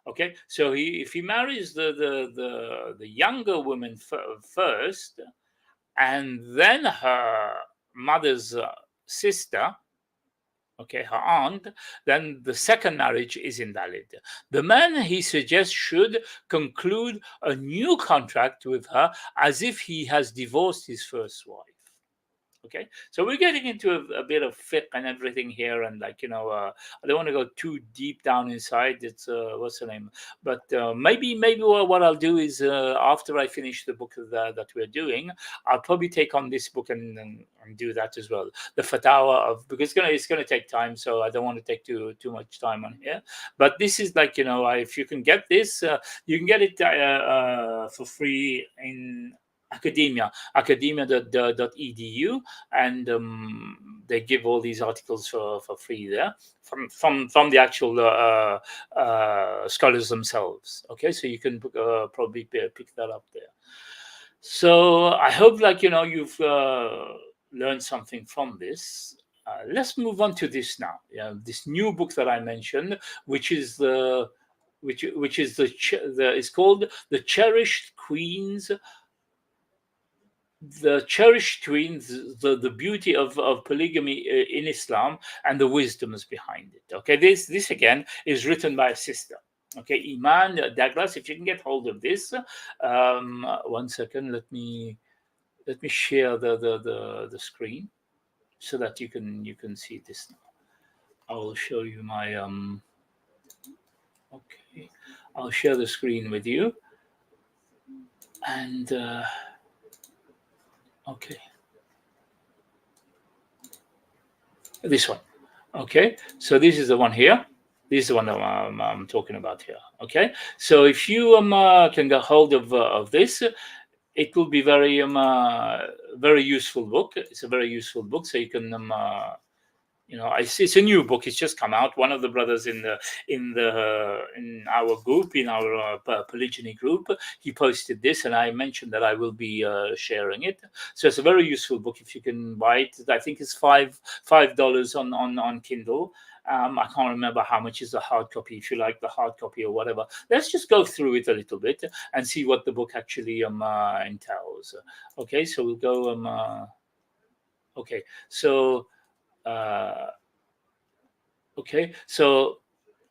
Okay, so if he marries the younger woman first, and then her mother's sister, okay, her aunt, then the second marriage is invalid. The man, he suggests, should conclude a new contract with her as if he has divorced his first wife. Okay, so we're getting into a bit of fiqh and everything here, and I don't want to go too deep down inside. It's what's the name? But maybe what I'll do is after I finish the book that we're doing, I'll probably take on this book and do that as well. The fatwa of, because it's gonna take time, so I don't want to take too much time on here. But this is if you can get this, you can get it for free in academia.edu, and they give all these articles for free there from the actual scholars themselves. Okay, so you can probably pick that up there. So I hope you've learned something from this. Let's move on to this now. This new book that I mentioned, which is it's called The Cherished Queens. The Cherished Queens, the beauty of polygamy in Islam and the wisdoms behind it. Okay, this again is written by a sister. Okay, Iman Douglas. If you can get hold of this, 1 second. Let me share the screen so that you can see this now. I will show you my Okay, I'll share the screen with you, and. Okay, this one. Okay, so this is the one here. This is the one that I'm talking about here. Okay, so if you can get hold of this, it will be very useful book. It's a very useful book, so you can it's a new book. It's just come out. One of the brothers in our group, in our Polygyny group, he posted this, and I mentioned that I will be sharing it. So it's a very useful book. If you can buy it, I think it's $5 on Kindle. I can't remember how much is the hard copy. If you like the hard copy or whatever, let's just go through it a little bit and see what the book actually entails. Okay, so we'll go. Okay, so. Okay, so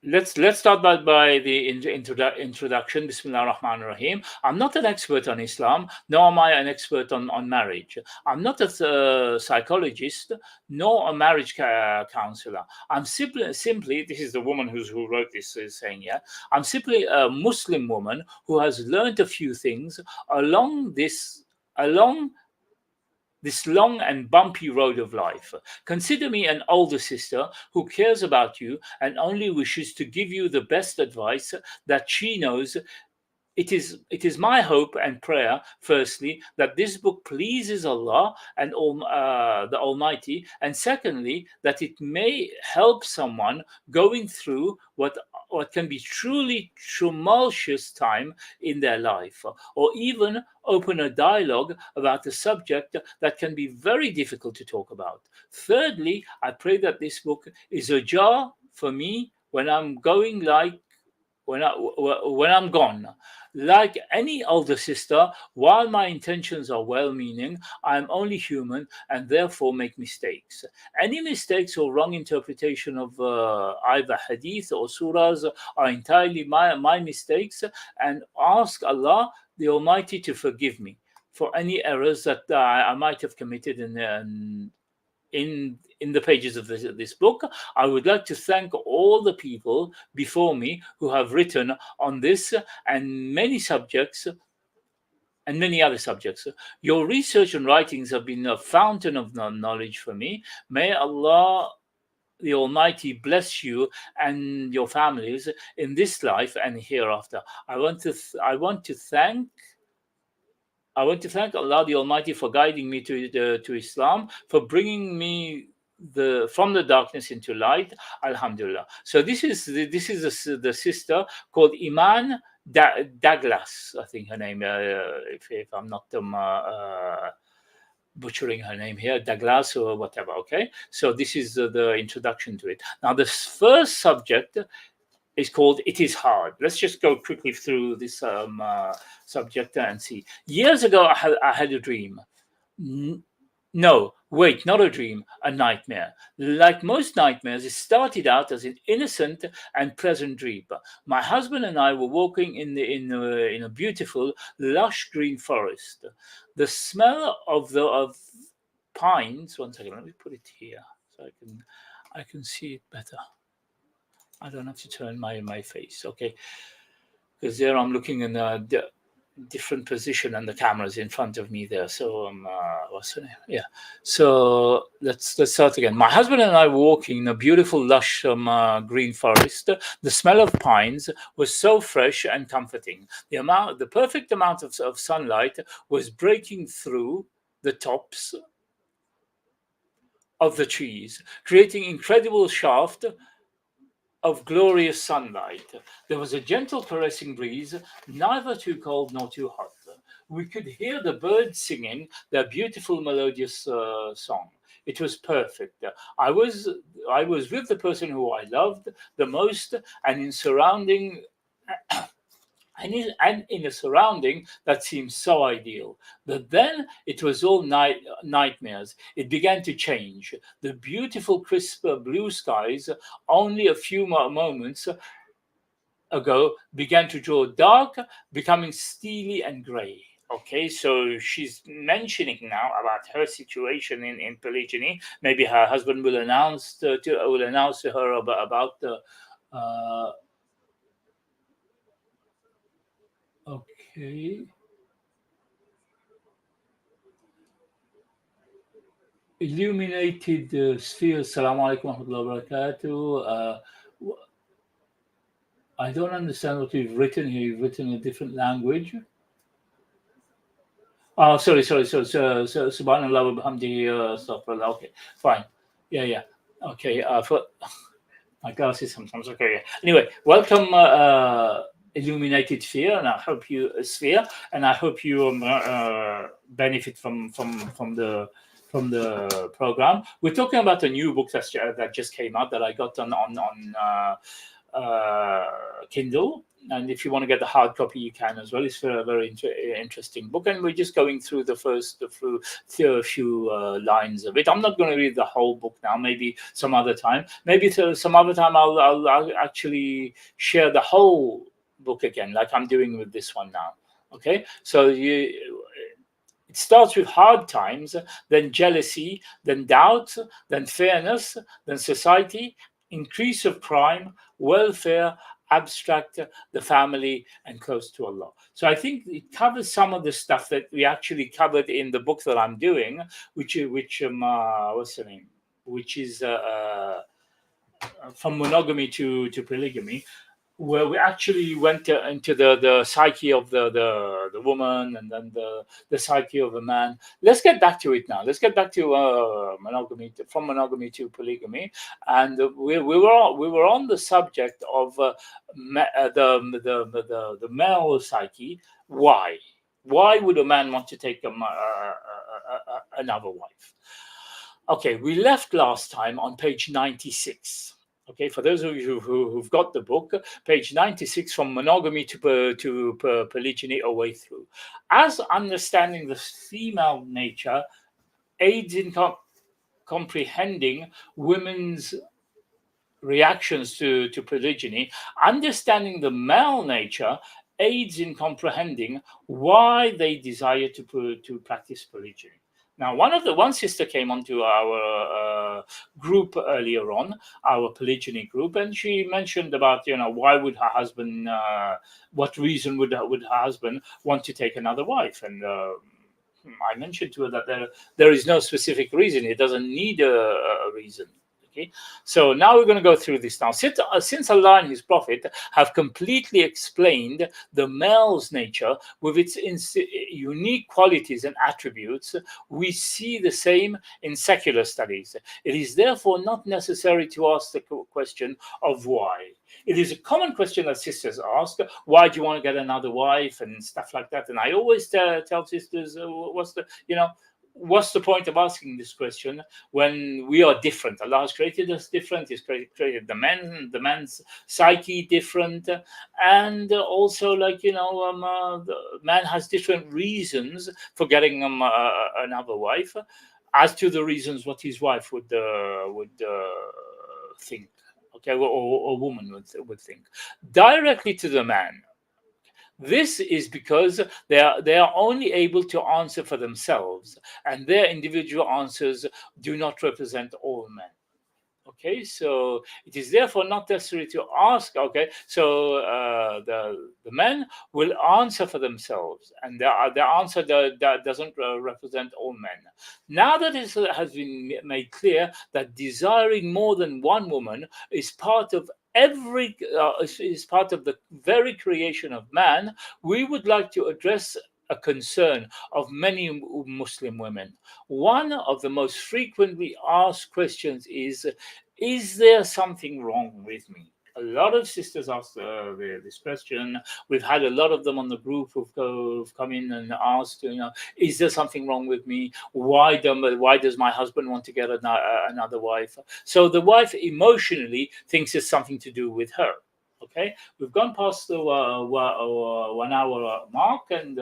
let's start by the introduction. Bismillah ar-Rahman ar-Rahim. I'm not an expert on Islam, nor am I an expert on marriage. I'm not a psychologist, nor a marriage counselor. I'm simply, this is the woman who wrote this is saying, yeah, I'm simply a Muslim woman who has learned a few things along this long and bumpy road of life. Consider me an older sister who cares about you and only wishes to give you the best advice that she knows. It is my hope and prayer, firstly, that this book pleases Allah and the Almighty, and secondly, that it may help someone going through what can be truly tumultuous time in their life, or even open a dialogue about a subject that can be very difficult to talk about. Thirdly, I pray that this book is a jar for me when I'm going when I'm gone. Like any older sister, while my intentions are well-meaning, I am only human and therefore make mistakes. Any mistakes or wrong interpretation of either hadith or surahs are entirely my mistakes, and ask Allah the Almighty to forgive me for any errors that I might have committed in the pages of this book. I would like to thank all the people before me who have written on this and many subjects and many other subjects. Your research and writings have been a fountain of knowledge for me. May Allah the Almighty bless you and your families in this life and hereafter. I want to thank Allah the Almighty for guiding me to Islam, for bringing me from the darkness into light. Alhamdulillah. So this is the sister called Iman Douglas, I think her name, if I'm not butchering her name here, Douglas or whatever. Okay, so this is the introduction to it. Now, the first subject is called "It Is Hard." Let's just go quickly through this subject and see. Years ago, I had a dream. No, wait, not a dream, a nightmare. Like most nightmares, it started out as an innocent and pleasant dream. My husband and I were walking in a beautiful, lush green forest. The smell of pines. One second, let me put it here so I can see it better. I don't have to turn my face, okay? Because there I'm looking in a different position and the camera's in front of me there. So what's the name? Yeah. So let's start again. My husband and I were walking in a beautiful, lush green forest. The smell of pines was so fresh and comforting. The perfect amount of sunlight was breaking through the tops of the trees, creating incredible shaft of glorious sunlight. There was a gentle caressing breeze, neither too cold nor too hot. We could hear the birds singing their beautiful melodious song. It was perfect. I was with the person who I loved the most, and in surrounding and in a surrounding that seemed so ideal. But then it was all nightmares. It began to change. The beautiful, crisp blue skies, only a few moments ago, began to draw dark, becoming steely and grey. Okay, so she's mentioning now about her situation in polygyny. Maybe her husband will announce to her about the. Okay. Illuminated sphere. Assalamu alaikum wa rahmatullahi wa barakatuh. I don't understand what you've written here. You've written a different language. Oh, sorry. Subhanallah wa bihamdihi, astaghfirullah. Okay, fine. Yeah. Okay. For my glasses sometimes. Okay. Yeah. Anyway, welcome, illuminated sphere, and I hope you benefit from the program. We're talking about a new book that just came out that I got on Kindle, and if you want to get the hard copy, you can as well. It's a very interesting book, and we're just going through the few lines of it. I'm not going to read the whole book now. Maybe some other time. Maybe some other time I'll actually share the whole book again, like I'm doing with this one now. Okay, so it starts with hard times, then jealousy, then doubt, then fairness, then society, increase of crime, welfare, abstract, the family, and close to Allah. So I think it covers some of the stuff that we actually covered in the book that I'm doing, which what's the name? Which is from monogamy to polygamy, where we actually went into the psyche of the woman, and then the psyche of a man. Let's get back to it now. Let's get back to monogamy, from monogamy to polygamy, and we were on the subject of the male psyche. Why would a man want to take another wife? Okay, we left last time on page 96. Okay, for those of you who've got the book, page 96, from monogamy to polygyny, a way through. As understanding the female nature aids in comprehending women's reactions to polygyny, understanding the male nature aids in comprehending why they desire to practice polygyny. Now, one sister came onto our group earlier on, our polygyny group, and she mentioned about, why would her husband, what reason would her husband want to take another wife? And I mentioned to her that there is no specific reason. It doesn't need a reason. Okay, so now we're going to go through this now. Since Allah and His Prophet have completely explained the male's nature with its unique qualities and attributes, we see the same in secular studies. It is therefore not necessary to ask the question of why. It is a common question that sisters ask: why do you want to get another wife and stuff like that? And I always tell sisters, what's the point of asking this question when we are different? Allah has created us different. He's created the man's psyche different, and also, like, the man has different reasons for getting another wife, as to the reasons what his wife would think, okay, or woman would think. Directly to the man. This is because they are only able to answer for themselves, and their individual answers do not represent all men. Okay, so it is therefore not necessary to ask. Okay, so the men will answer for themselves, and their answer that doesn't represent all men. Now that it has been made clear that desiring more than one woman is part of is part of the very creation of man, we would like to address a concern of many Muslim women. One of the most frequently asked questions is there something wrong with me? A lot of sisters ask this question. We've had a lot of them on the group who've come in and asked, is there something wrong with me? Why does my husband want to get another wife? So the wife emotionally thinks it's something to do with her. Okay, we've gone past the 1 hour mark, and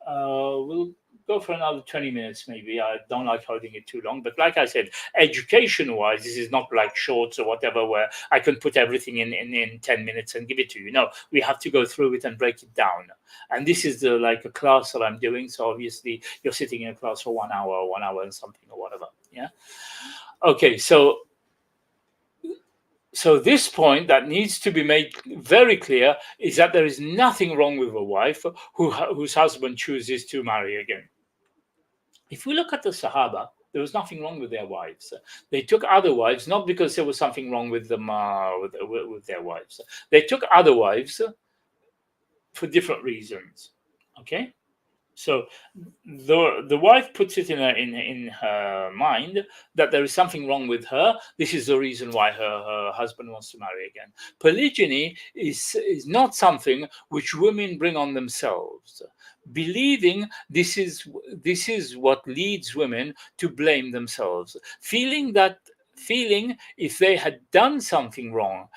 we'll go for another 20 minutes maybe. I don't like holding it too long, but like I said, education wise, this is not like shorts or whatever where I can put everything in 10 minutes and give it to you. No, we have to go through it and break it down. And this is like a class that I'm doing, so obviously you're sitting in a class for 1 hour or 1 hour and something or whatever. Yeah, okay, so this point that needs to be made very clear is that there is nothing wrong with a wife whose husband chooses to marry again. If we look at the Sahaba, there was nothing wrong with their wives. They took other wives not because there was something wrong with them with their wives. They took other wives for different reasons. Okay, so the wife puts it in her mind that there is something wrong with her. This is the reason why her husband wants to marry again. Polygyny is not something which women bring on themselves, believing this is what leads women to blame themselves, feeling if they had done something wrong,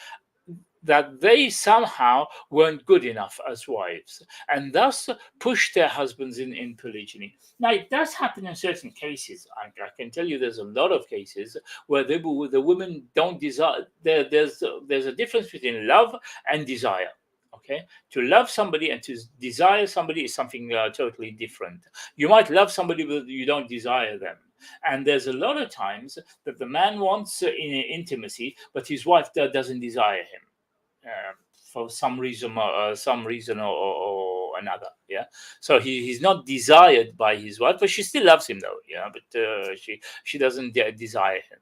that they somehow weren't good enough as wives, and thus push their husbands in polygyny. Now, it does happen in certain cases. I can tell you there's a lot of cases where the women don't desire. There's a difference between love and desire. Okay, to love somebody and to desire somebody is something totally different. You might love somebody, but you don't desire them. And there's a lot of times that the man wants intimacy, but his wife doesn't desire him. For some reason or another. Yeah, so he's not desired by his wife, but she still loves him though. Yeah, but she doesn't desire him.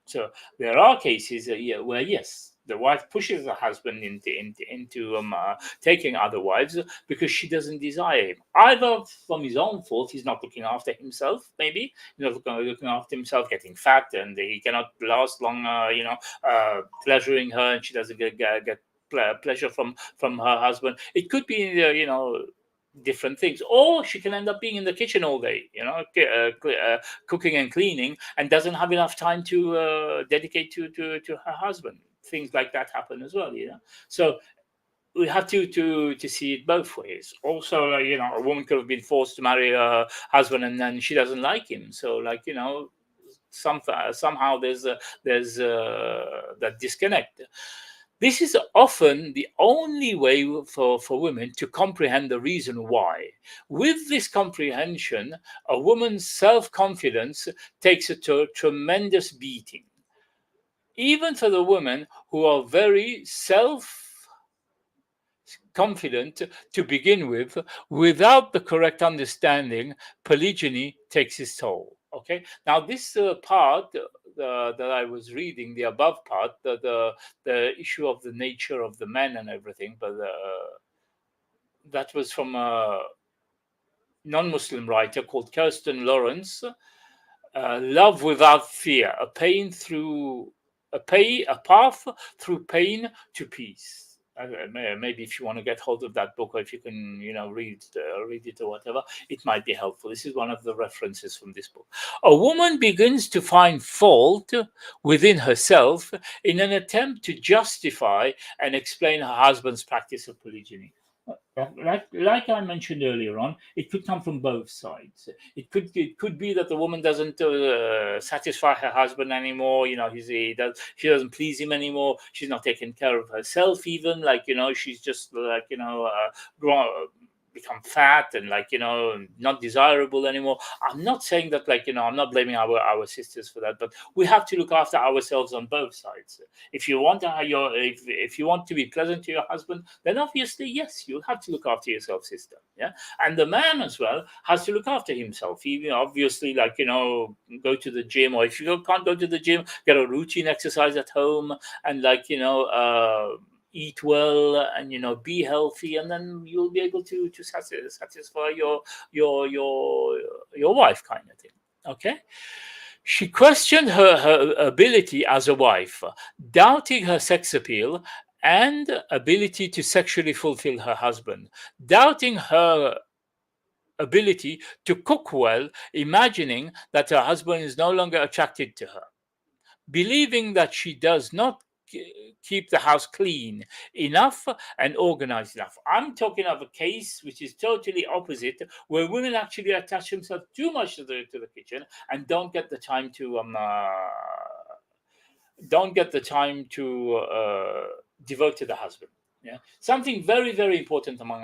So there are cases where yes, the wife pushes the husband into taking other wives because she doesn't desire him, either from his own fault. He's not looking after himself. Maybe he's not looking after himself, getting fat, and he cannot last long. Pleasuring her, and she doesn't get pleasure from her husband. It could be different things, or she can end up being in the kitchen all day, cooking and cleaning, and doesn't have enough time to dedicate to her husband. Things like that happen as well. So we have to see it both ways. Also, a woman could have been forced to marry her husband, and then she doesn't like him. So, somehow there's that disconnect. This is often the only way for women to comprehend the reason why. With this comprehension, a woman's self-confidence takes it to a tremendous beating. Even for the women who are very self-confident to begin with, without the correct understanding, polygyny takes its toll. Okay, now this part that I was reading, the above part, the issue of the nature of the men and everything, but that was from a non-Muslim writer called Kirsten Lawrence. Love without fear, a path through pain to peace. Maybe if you want to get hold of that book, or if you can, read it or whatever, it might be helpful. This is one of the references from this book. A woman begins to find fault within herself in an attempt to justify and explain her husband's practice of polygyny. Like I mentioned earlier on, it could come from both sides. It could be that the woman doesn't satisfy her husband anymore. She doesn't please him anymore. She's not taking care of herself even. She's just become fat and not desirable anymore. I'm not saying that I'm not blaming our sisters for that, but we have to look after ourselves on both sides. If you want if you want to be pleasant to your husband, then obviously yes, you have to look after yourself, sister. Yeah, and the man as well has to look after himself. He obviously go to the gym, or if you can't go to the gym, get a routine exercise at home, and eat well, and be healthy, and then you'll be able to satisfy your wife, kind of thing. Okay. She questioned her ability as a wife, doubting her sex appeal and ability to sexually fulfill her husband, doubting her ability to cook well, imagining that her husband is no longer attracted to her, believing that she does not keep the house clean enough and organized enough. I'm talking of a case which is totally opposite, where women actually attach themselves too much to the kitchen and don't get the time to devote to the husband. Yeah, something very, very important among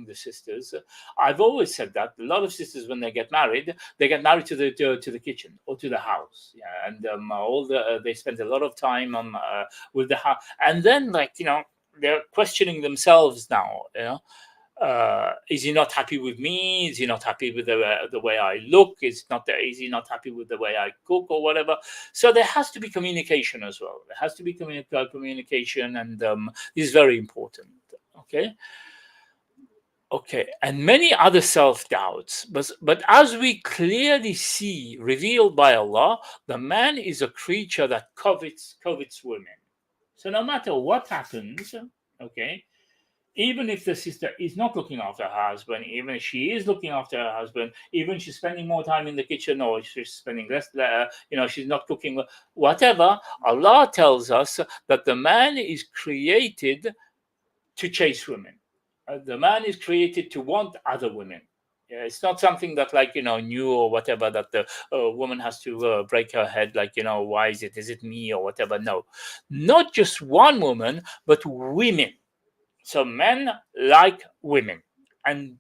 the sisters. I've always said that a lot of sisters, when they get married to the kitchen or to the house. Yeah, and they spend a lot of time with the house, and then they're questioning themselves now. Is he not happy with me? Is he not happy with the way I look? Is he not happy with the way I cook or whatever? So there has to be communication as well. There has to be communication, and this is very important. Okay, and many other self-doubts. But as we clearly see revealed by Allah, the man is a creature that covets women. So no matter what happens, okay, even if the sister is not looking after her husband, even if she is looking after her husband, even if she's spending more time in the kitchen, or she's spending less, she's not cooking, whatever, Allah tells us that the man is created to chase women. The man is created to want other women. Yeah, it's not something that new or whatever, that the woman has to break her head why is it me or whatever. No, not just one woman, but women. So men like women, and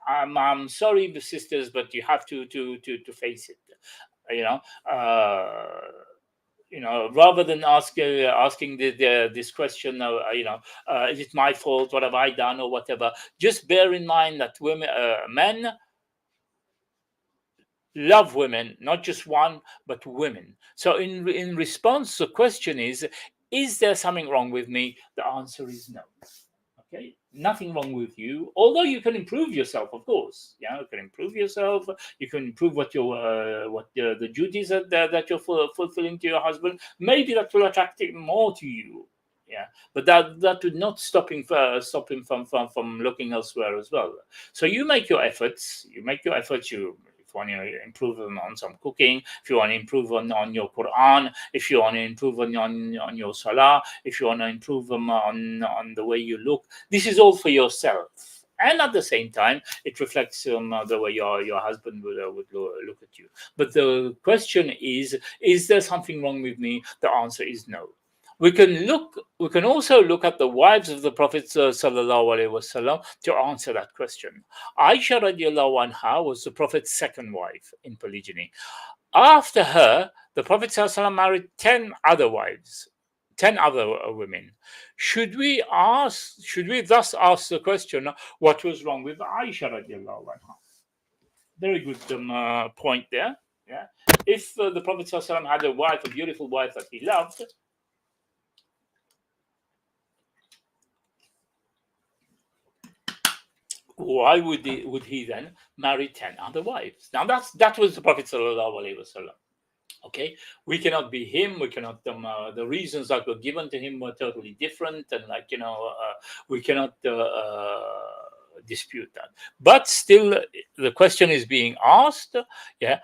I'm sorry, the sisters, but you have to face it. Rather than asking this question, is it my fault? What have I done, or whatever? Just bear in mind that men love women, not just one, but women. So in response, the question is there something wrong with me? The answer is no. Okay, nothing wrong with you. Although you can improve yourself, of course. Yeah, you can improve yourself. You can improve what the duties that you're fulfilling to your husband. Maybe that will attract him more to you. Yeah, but that would not stop him from looking elsewhere as well. So you make your efforts. If you want to improve on some cooking, if you want to improve on your Quran, if you want to improve on your Salah, if you want to improve on the way you look, this is all for yourself. And at the same time, it reflects the way your husband would look at you. But the question is there something wrong with me? The answer is no. We can also look at the wives of the Prophet sallallahu alaihi wasallam to answer that question. Aisha radiallahu anha was the Prophet's second wife in polygyny. After her, the Prophet sallallahu alaihi wasallam married 10 other wives, 10 other women. Should we thus ask the question, what was wrong with Aisha radiallahu anha? Very good point there. Yeah, if the Prophet sallallahu alaihi wasallam had a wife, a beautiful wife that he loved, why would he then marry 10 other wives? Now that was the Prophet sallallahu alaihi wasallam. Okay, we cannot be him. We cannot. The reasons that were given to him were totally different, and we cannot dispute that. But still, the question is being asked. Yeah.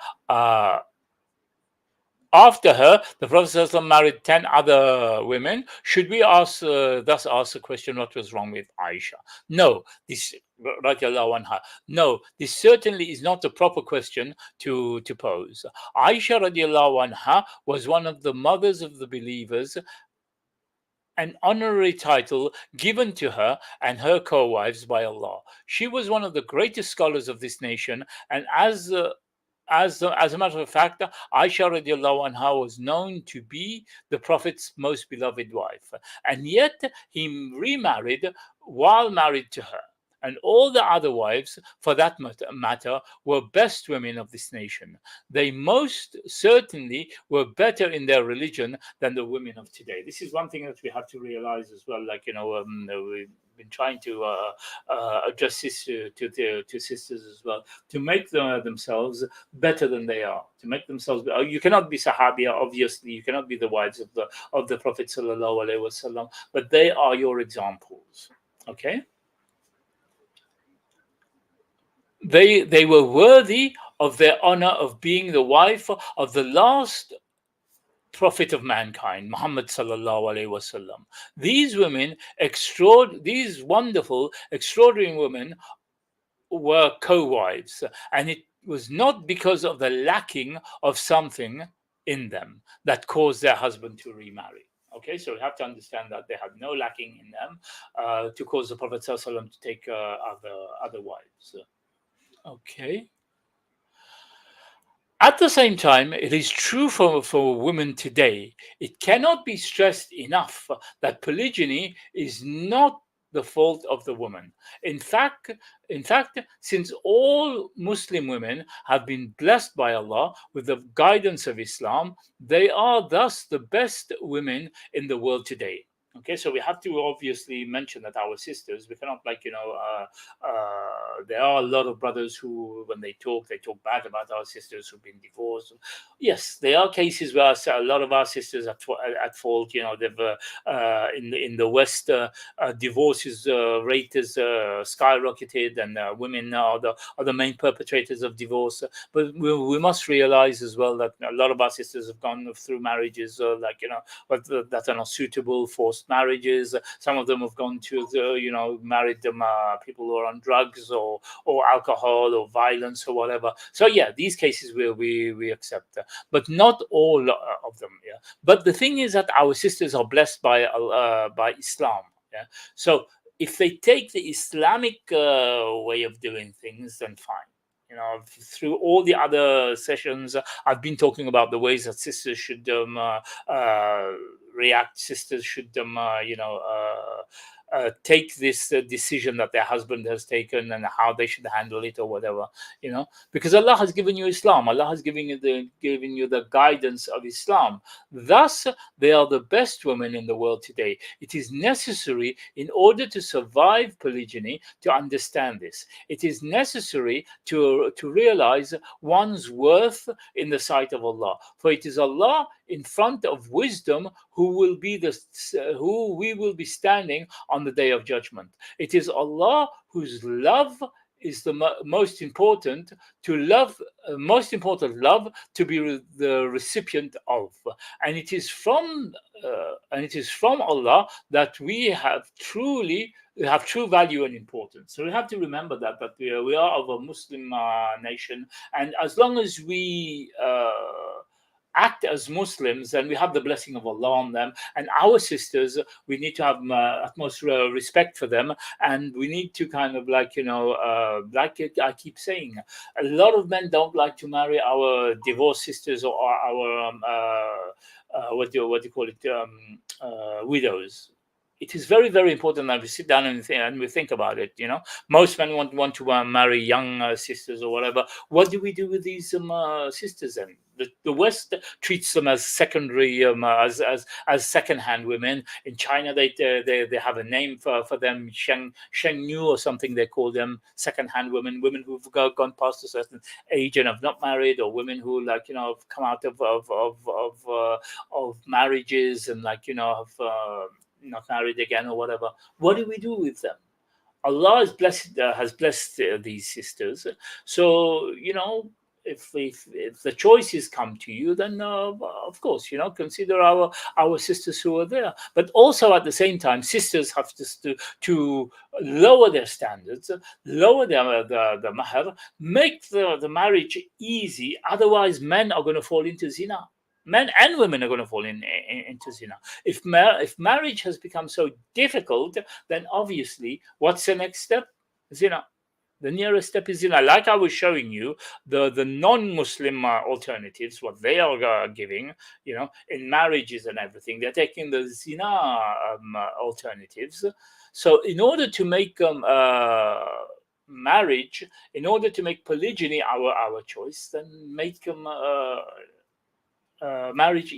After her, the Prophet ﷺ married 10 other women. Should we thus ask the question, what was wrong with Aisha? No, this radiallahu anha. No, this certainly is not the proper question to pose. Aisha radiallahu anha was one of the mothers of the believers, an honorary title given to her and her co-wives by Allah. She was one of the greatest scholars of this nation, and as a matter of fact, Aisha radiallahu anha was known to be the Prophet's most beloved wife. And yet he remarried while married to her. And all the other wives, for that matter, were best women of this nation. They most certainly were better in their religion than the women of today. This is one thing that we have to realize as well. We've been trying to address this to sisters as well, to make themselves better than they are, to make themselves. You cannot be Sahabiya, obviously. You cannot be the wives of the Prophet sallallahu alaihi wasallam, but they are your examples. Okay. They were worthy of their honor of being the wife of the last prophet of mankind, Muhammad sallallahu alaihi wasallam. These women, these wonderful, extraordinary women, were co-wives, and it was not because of the lacking of something in them that caused their husband to remarry. Okay, so we have to understand that they had no lacking in them to cause the Prophet sallallahu alaihi wasallam to take other wives. Okay. At the same time, it is true for women today. It cannot be stressed enough that polygyny is not the fault of the woman. In fact, since all Muslim women have been blessed by Allah with the guidance of Islam, they are thus the best women in the world today. Okay, so we have to obviously mention that our sisters, we cannot there are a lot of brothers who, when they talk bad about our sisters who've been divorced. Yes, there are cases where a lot of our sisters are at fault. They've in the West, divorces rate is skyrocketed, and women are the main perpetrators of divorce. But we must realize as well that a lot of our sisters have gone through marriages that are not suitable, forced marriages. Some of them have gone to married them people who are on drugs or alcohol or violence or whatever. So yeah, these cases we accept, but not all of them. Yeah, but the thing is that our sisters are blessed by Islam. Yeah, so if they take the Islamic way of doing things, then fine. Through all the other sessions, I've been talking about the ways that sisters should react. Sisters should take this decision that their husband has taken and how they should handle it or whatever, because Allah has given you Islam. Allah has given you the guidance of Islam. Thus, they are the best women in the world today. It is necessary, in order to survive polygyny, to understand this. It is necessary to realize one's worth in the sight of Allah. For it is Allah in front of wisdom who we will be standing on the day of judgment. It is Allah whose love is the most important love to be the recipient of, and it is from Allah that we have true value and importance. So we have to remember that we are of a Muslim nation, and as long as we act as Muslims, and we have the blessing of Allah on them, and our sisters, we need to have utmost respect for them, and we need to kind of like I keep saying, a lot of men don't like to marry our divorced sisters or our what do you call it, widows. It is very, very important that we sit down and we think about it. Most men want to marry young sisters or whatever. What do we do with these sisters then? The West treats them as secondary, as second-hand women. In China, they have a name for them, shengnu or something. They call them second-hand women, women who've gone past a certain age and have not married, or women who have come out of marriages and have not married again or whatever. What do we do with them? Allah has blessed these sisters. So if the choices come to you, then of course consider our sisters who are there. But also at the same time, sisters have to lower their standards, lower the mahar, make the marriage easy. Otherwise, men are going to fall into zina. Men and women are going to fall into zina. If marriage has become so difficult, then obviously, what's the next step? Zina. The nearest step is zina. Like I was showing you, the non-Muslim alternatives, what they are giving, in marriages and everything, they're taking the zina alternatives. So in order to make marriage, in order to make polygyny our choice, then make them marriage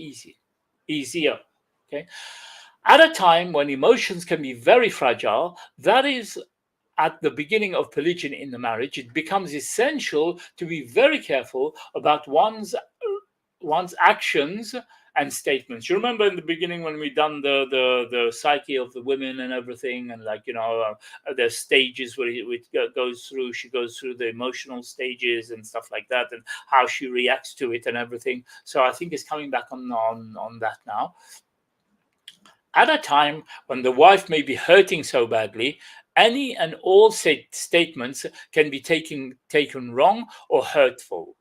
easier. Okay, at a time when emotions can be very fragile, that is at the beginning of polygyny in the marriage, it becomes essential to be very careful about one's actions and statements. You remember in the beginning when we done the psyche of the women and everything, and there's stages where it goes through. She goes through the emotional stages and stuff like that, and how she reacts to it and everything. So I think it's coming back on that now. At a time when the wife may be hurting so badly, any and all statements can be taken wrong or hurtful.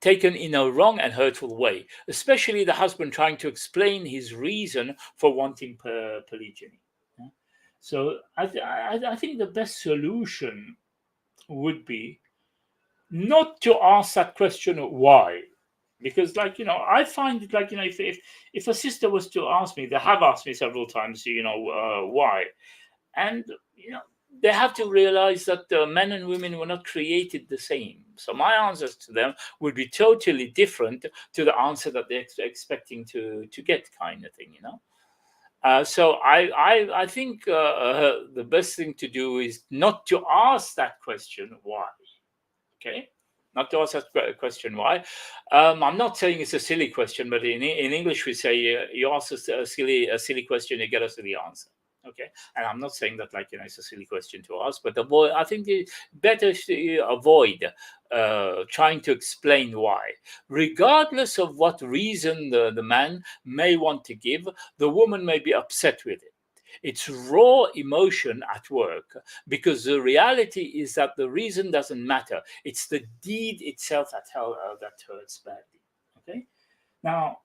Taken in a wrong and hurtful way, especially the husband trying to explain his reason for wanting polygyny. So I think the best solution would be not to ask that question why, because I find it if a sister was to ask me, they have asked me several times, why, and they have to realize that men and women were not created the same. So my answers to them would be totally different to the answer that they're expecting to get, kind of thing, So I think the best thing to do is not to ask that question why. Okay, not to ask that question why. I'm not saying it's a silly question, but in English we say you ask a silly question, you get a silly answer. Okay, and I'm not saying that it's a silly question to ask, but I think it's better to avoid trying to explain why. Regardless of what reason the man may want to give, the woman may be upset with it. It's raw emotion at work, because the reality is that the reason doesn't matter. It's the deed itself that hurts badly. Okay, now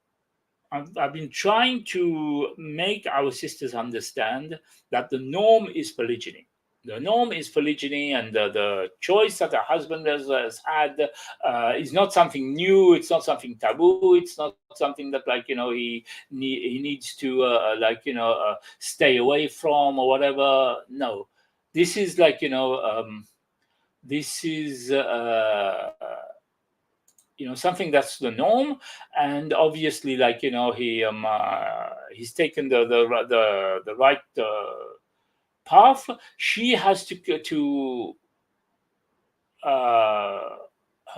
I've been trying to make our sisters understand that the norm is polygyny. The norm is polygyny, and the choice that a husband has had is not something new. It's not something taboo. It's not something that he needs to stay away from or whatever. No, this is this is something that's the norm, and obviously he's taken the right path. She has to her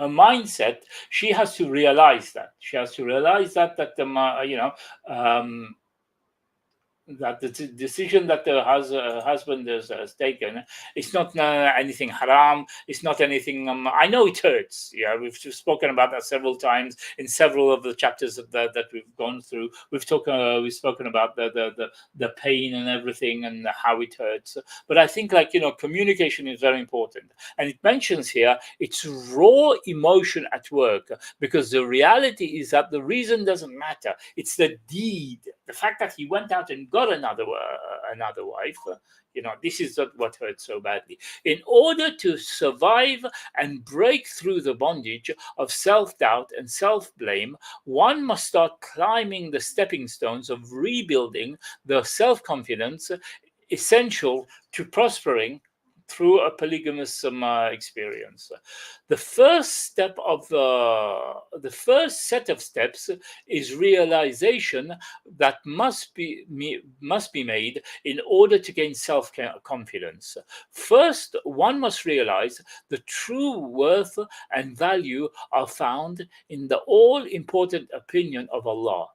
mindset. She has to realize that. That the decision that the husband has taken, it's not anything haram. It's not anything. I know it hurts. Yeah, we've spoken about that several times in several of the chapters that we've gone through. We've spoken about the pain and everything and how it hurts. But I think communication is very important, and it mentions here it's raw emotion at work, because the reality is that the reason doesn't matter. It's the deed, the fact that he went out and got another wife. This is what hurts so badly. In order to survive and break through the bondage of self-doubt and self-blame, one must start climbing the stepping stones of rebuilding the self-confidence essential to prospering through a polygamous experience. The first step of the first set of steps is realization that must be made in order to gain self-confidence. First, one must realize the true worth and value are found in the all-important opinion of Allah.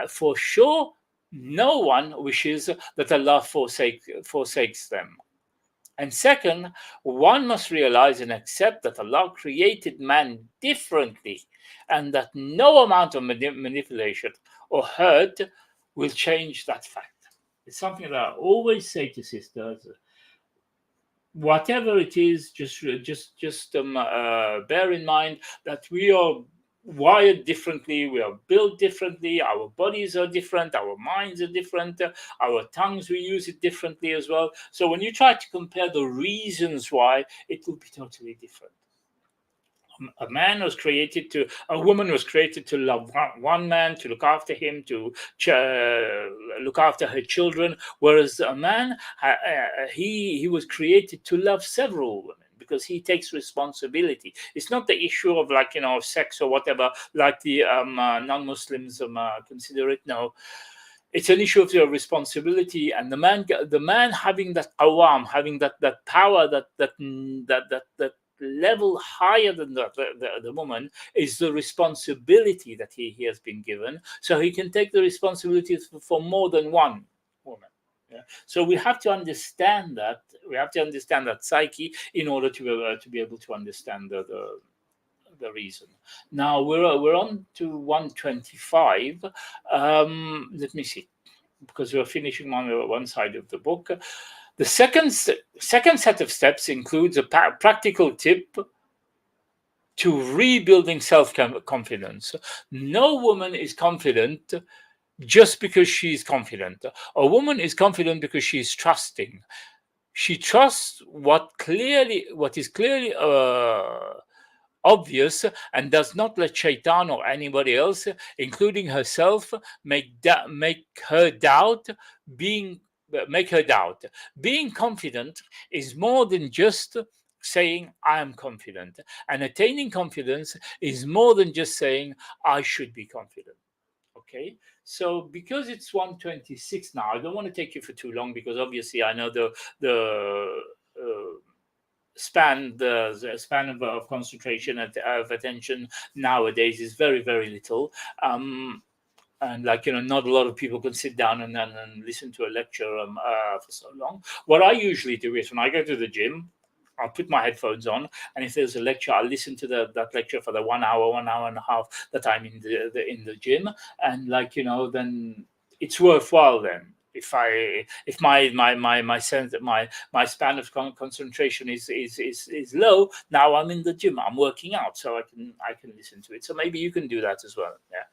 For sure, no one wishes that Allah forsakes them. And second, one must realize and accept that Allah created man differently and that no amount of manipulation or hurt will change that fact. It's something that I always say to sisters. Whatever it is, just bear in mind that we are wired differently, we are built differently, our bodies are different, our minds are different, our tongues, we use it differently as well. So when you try to compare the reasons why, it will be totally different. A woman was created to love one man, to look after him, to look after her children, whereas a man, he was created to love several women, because he takes responsibility. It's not the issue of sex or whatever, like the non-Muslims consider it. No, it's an issue of your responsibility, and the man having that qawam, having that power, that level higher than the woman, is the responsibility that he has been given, so he can take the responsibility for more than one woman. Yeah. So we have to understand that. We have to understand that psyche in order to be able to understand the reason. Now we're on to 125. Let me see, because we're finishing on one side of the book. The second set of steps includes a practical tip to rebuilding self-confidence. No woman is confident just because she's confident. A woman is confident because she's trusting. She trusts what is clearly obvious, and does not let shaitan or anybody else, including herself, make her doubt. Being confident is more than just saying I am confident, and attaining confidence is more than just saying I should be confident. Okay, so because it's 126 now, I don't want to take you for too long, because obviously I know the span of concentration of attention nowadays is very, very little. And not a lot of people can sit down and listen to a lecture for so long. What I usually do is, when I go to the gym, I'll put my headphones on, and if there's a lecture, I'll listen to that lecture for the 1 hour, 1 hour and a half that I'm in the gym, and then it's worthwhile. Then if my span of concentration is low, now I'm in the gym, I'm working out, so I can listen to it. So maybe you can do that as well. Yeah,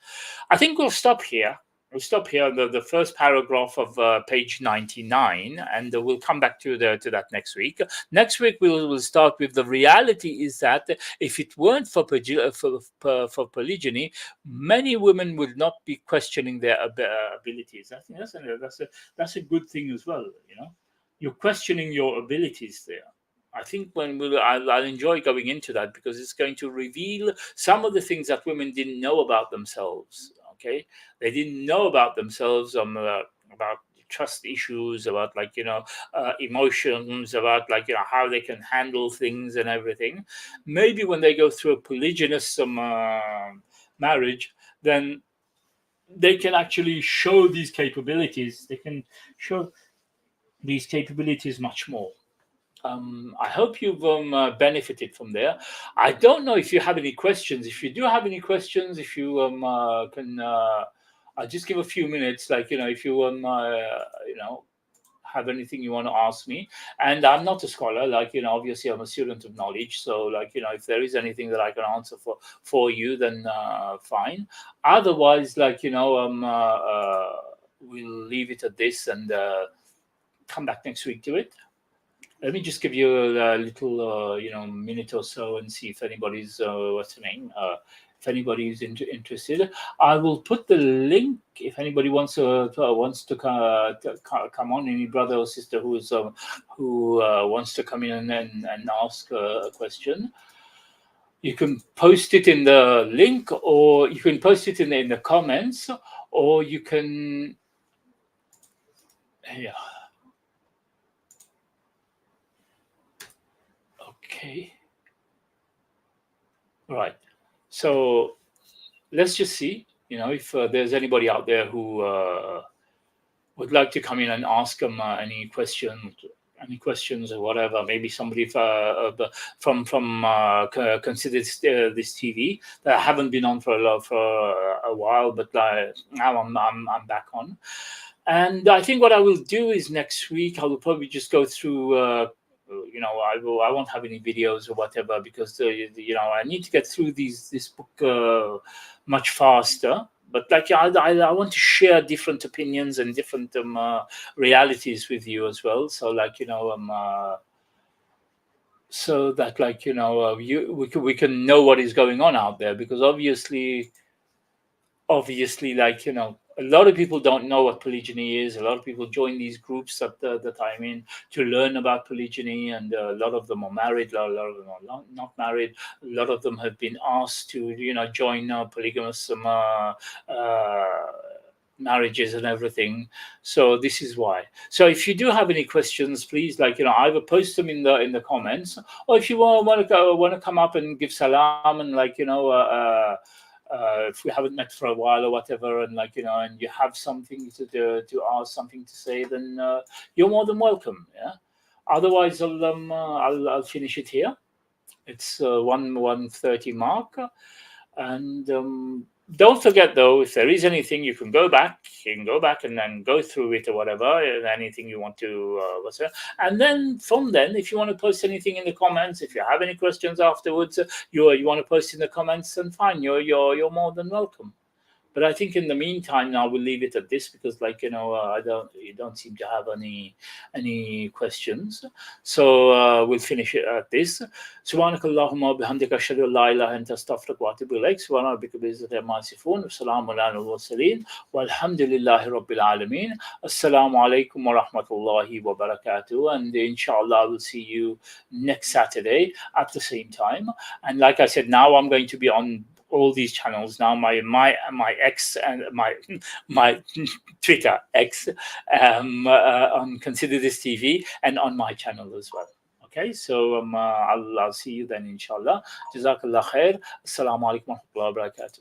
I think we'll stop here. We'll stop here on the first paragraph of page 99, and we'll come back to that next week. Next week we'll start with the reality is that if it weren't for polygyny, many women would not be questioning their abilities. I think that's a good thing as well. You're questioning your abilities there. I think I'll enjoy going into that, because it's going to reveal some of the things that women didn't know about themselves. Okay, they didn't know about themselves, about trust issues, about emotions, about how they can handle things and everything. Maybe when they go through a polygynous marriage, then they can actually show these capabilities. They can show these capabilities much more. I hope you've benefited from there. I don't know if you have any questions. If you do have any questions, if you can, I'll just give a few minutes. If you have anything you want to ask me. And I'm not a scholar. Obviously I'm a student of knowledge. So if there is anything that I can answer for you, then fine. Otherwise, we'll leave it at this and come back next week to it. Let me just give you a little, minute or so, and see if anybody's if anybody is interested. I will put the link if anybody wants to come on. Any brother or sister who wants to come in and ask a question. You can post it in the link, or you can post it in the comments, or you can, yeah. Okay. Right. So let's just see, if there's anybody out there who would like to come in and ask them any questions or whatever. Maybe somebody from Consider This TV that I haven't been on for a while, but now I'm back on. And I think what I will do is next week I will probably just go through. I won't have any videos or whatever, because I need to get through this book much faster. But I want to share different opinions and different realities with you as well. So so that we can know what is going on out there, because obviously a lot of people don't know what polygyny is. A lot of people join these groups that I'm in to learn about polygyny, and a lot of them are married, a lot of them are not married. A lot of them have been asked to join polygamous marriages and everything. So this is why. So if you do have any questions, please either post them in the comments, or if you want to come up and give salam and if we haven't met for a while or whatever, and and you have something to ask, something to say, then you're more than welcome. Yeah. Otherwise, I'll finish it here. It's 1:30 mark, and don't forget, though, if there is anything, you can go back. You can go back and then go through it or whatever. Anything you want to, and then from then, if you want to post anything in the comments, if you have any questions afterwards, you want to post in the comments, then fine. You're more than welcome. But I think in the meantime, now we'll leave it at this, because you don't seem to have any questions. So we'll finish it at this. سبحانك اللهم وبحمدك أشهد أن لا إله إلا أنت أستغفرك وأتوب إليك. سبحان ربك بعزة عما يصفون وسلام على المرسلين والحمد لله رب العالمين. Assalamu alaikum wa rahmatullahi wa barakatuh. And inshallah, I will see you next Saturday at the same time. And like I said, now I'm going to be on all these channels now, my X and my Twitter X, on Consider This TV, and on my channel as well. Okay, so I'll see you then, inshallah. Jazakallah khair. Assalamu alaikum wa rahmatullahi wa barakatuh.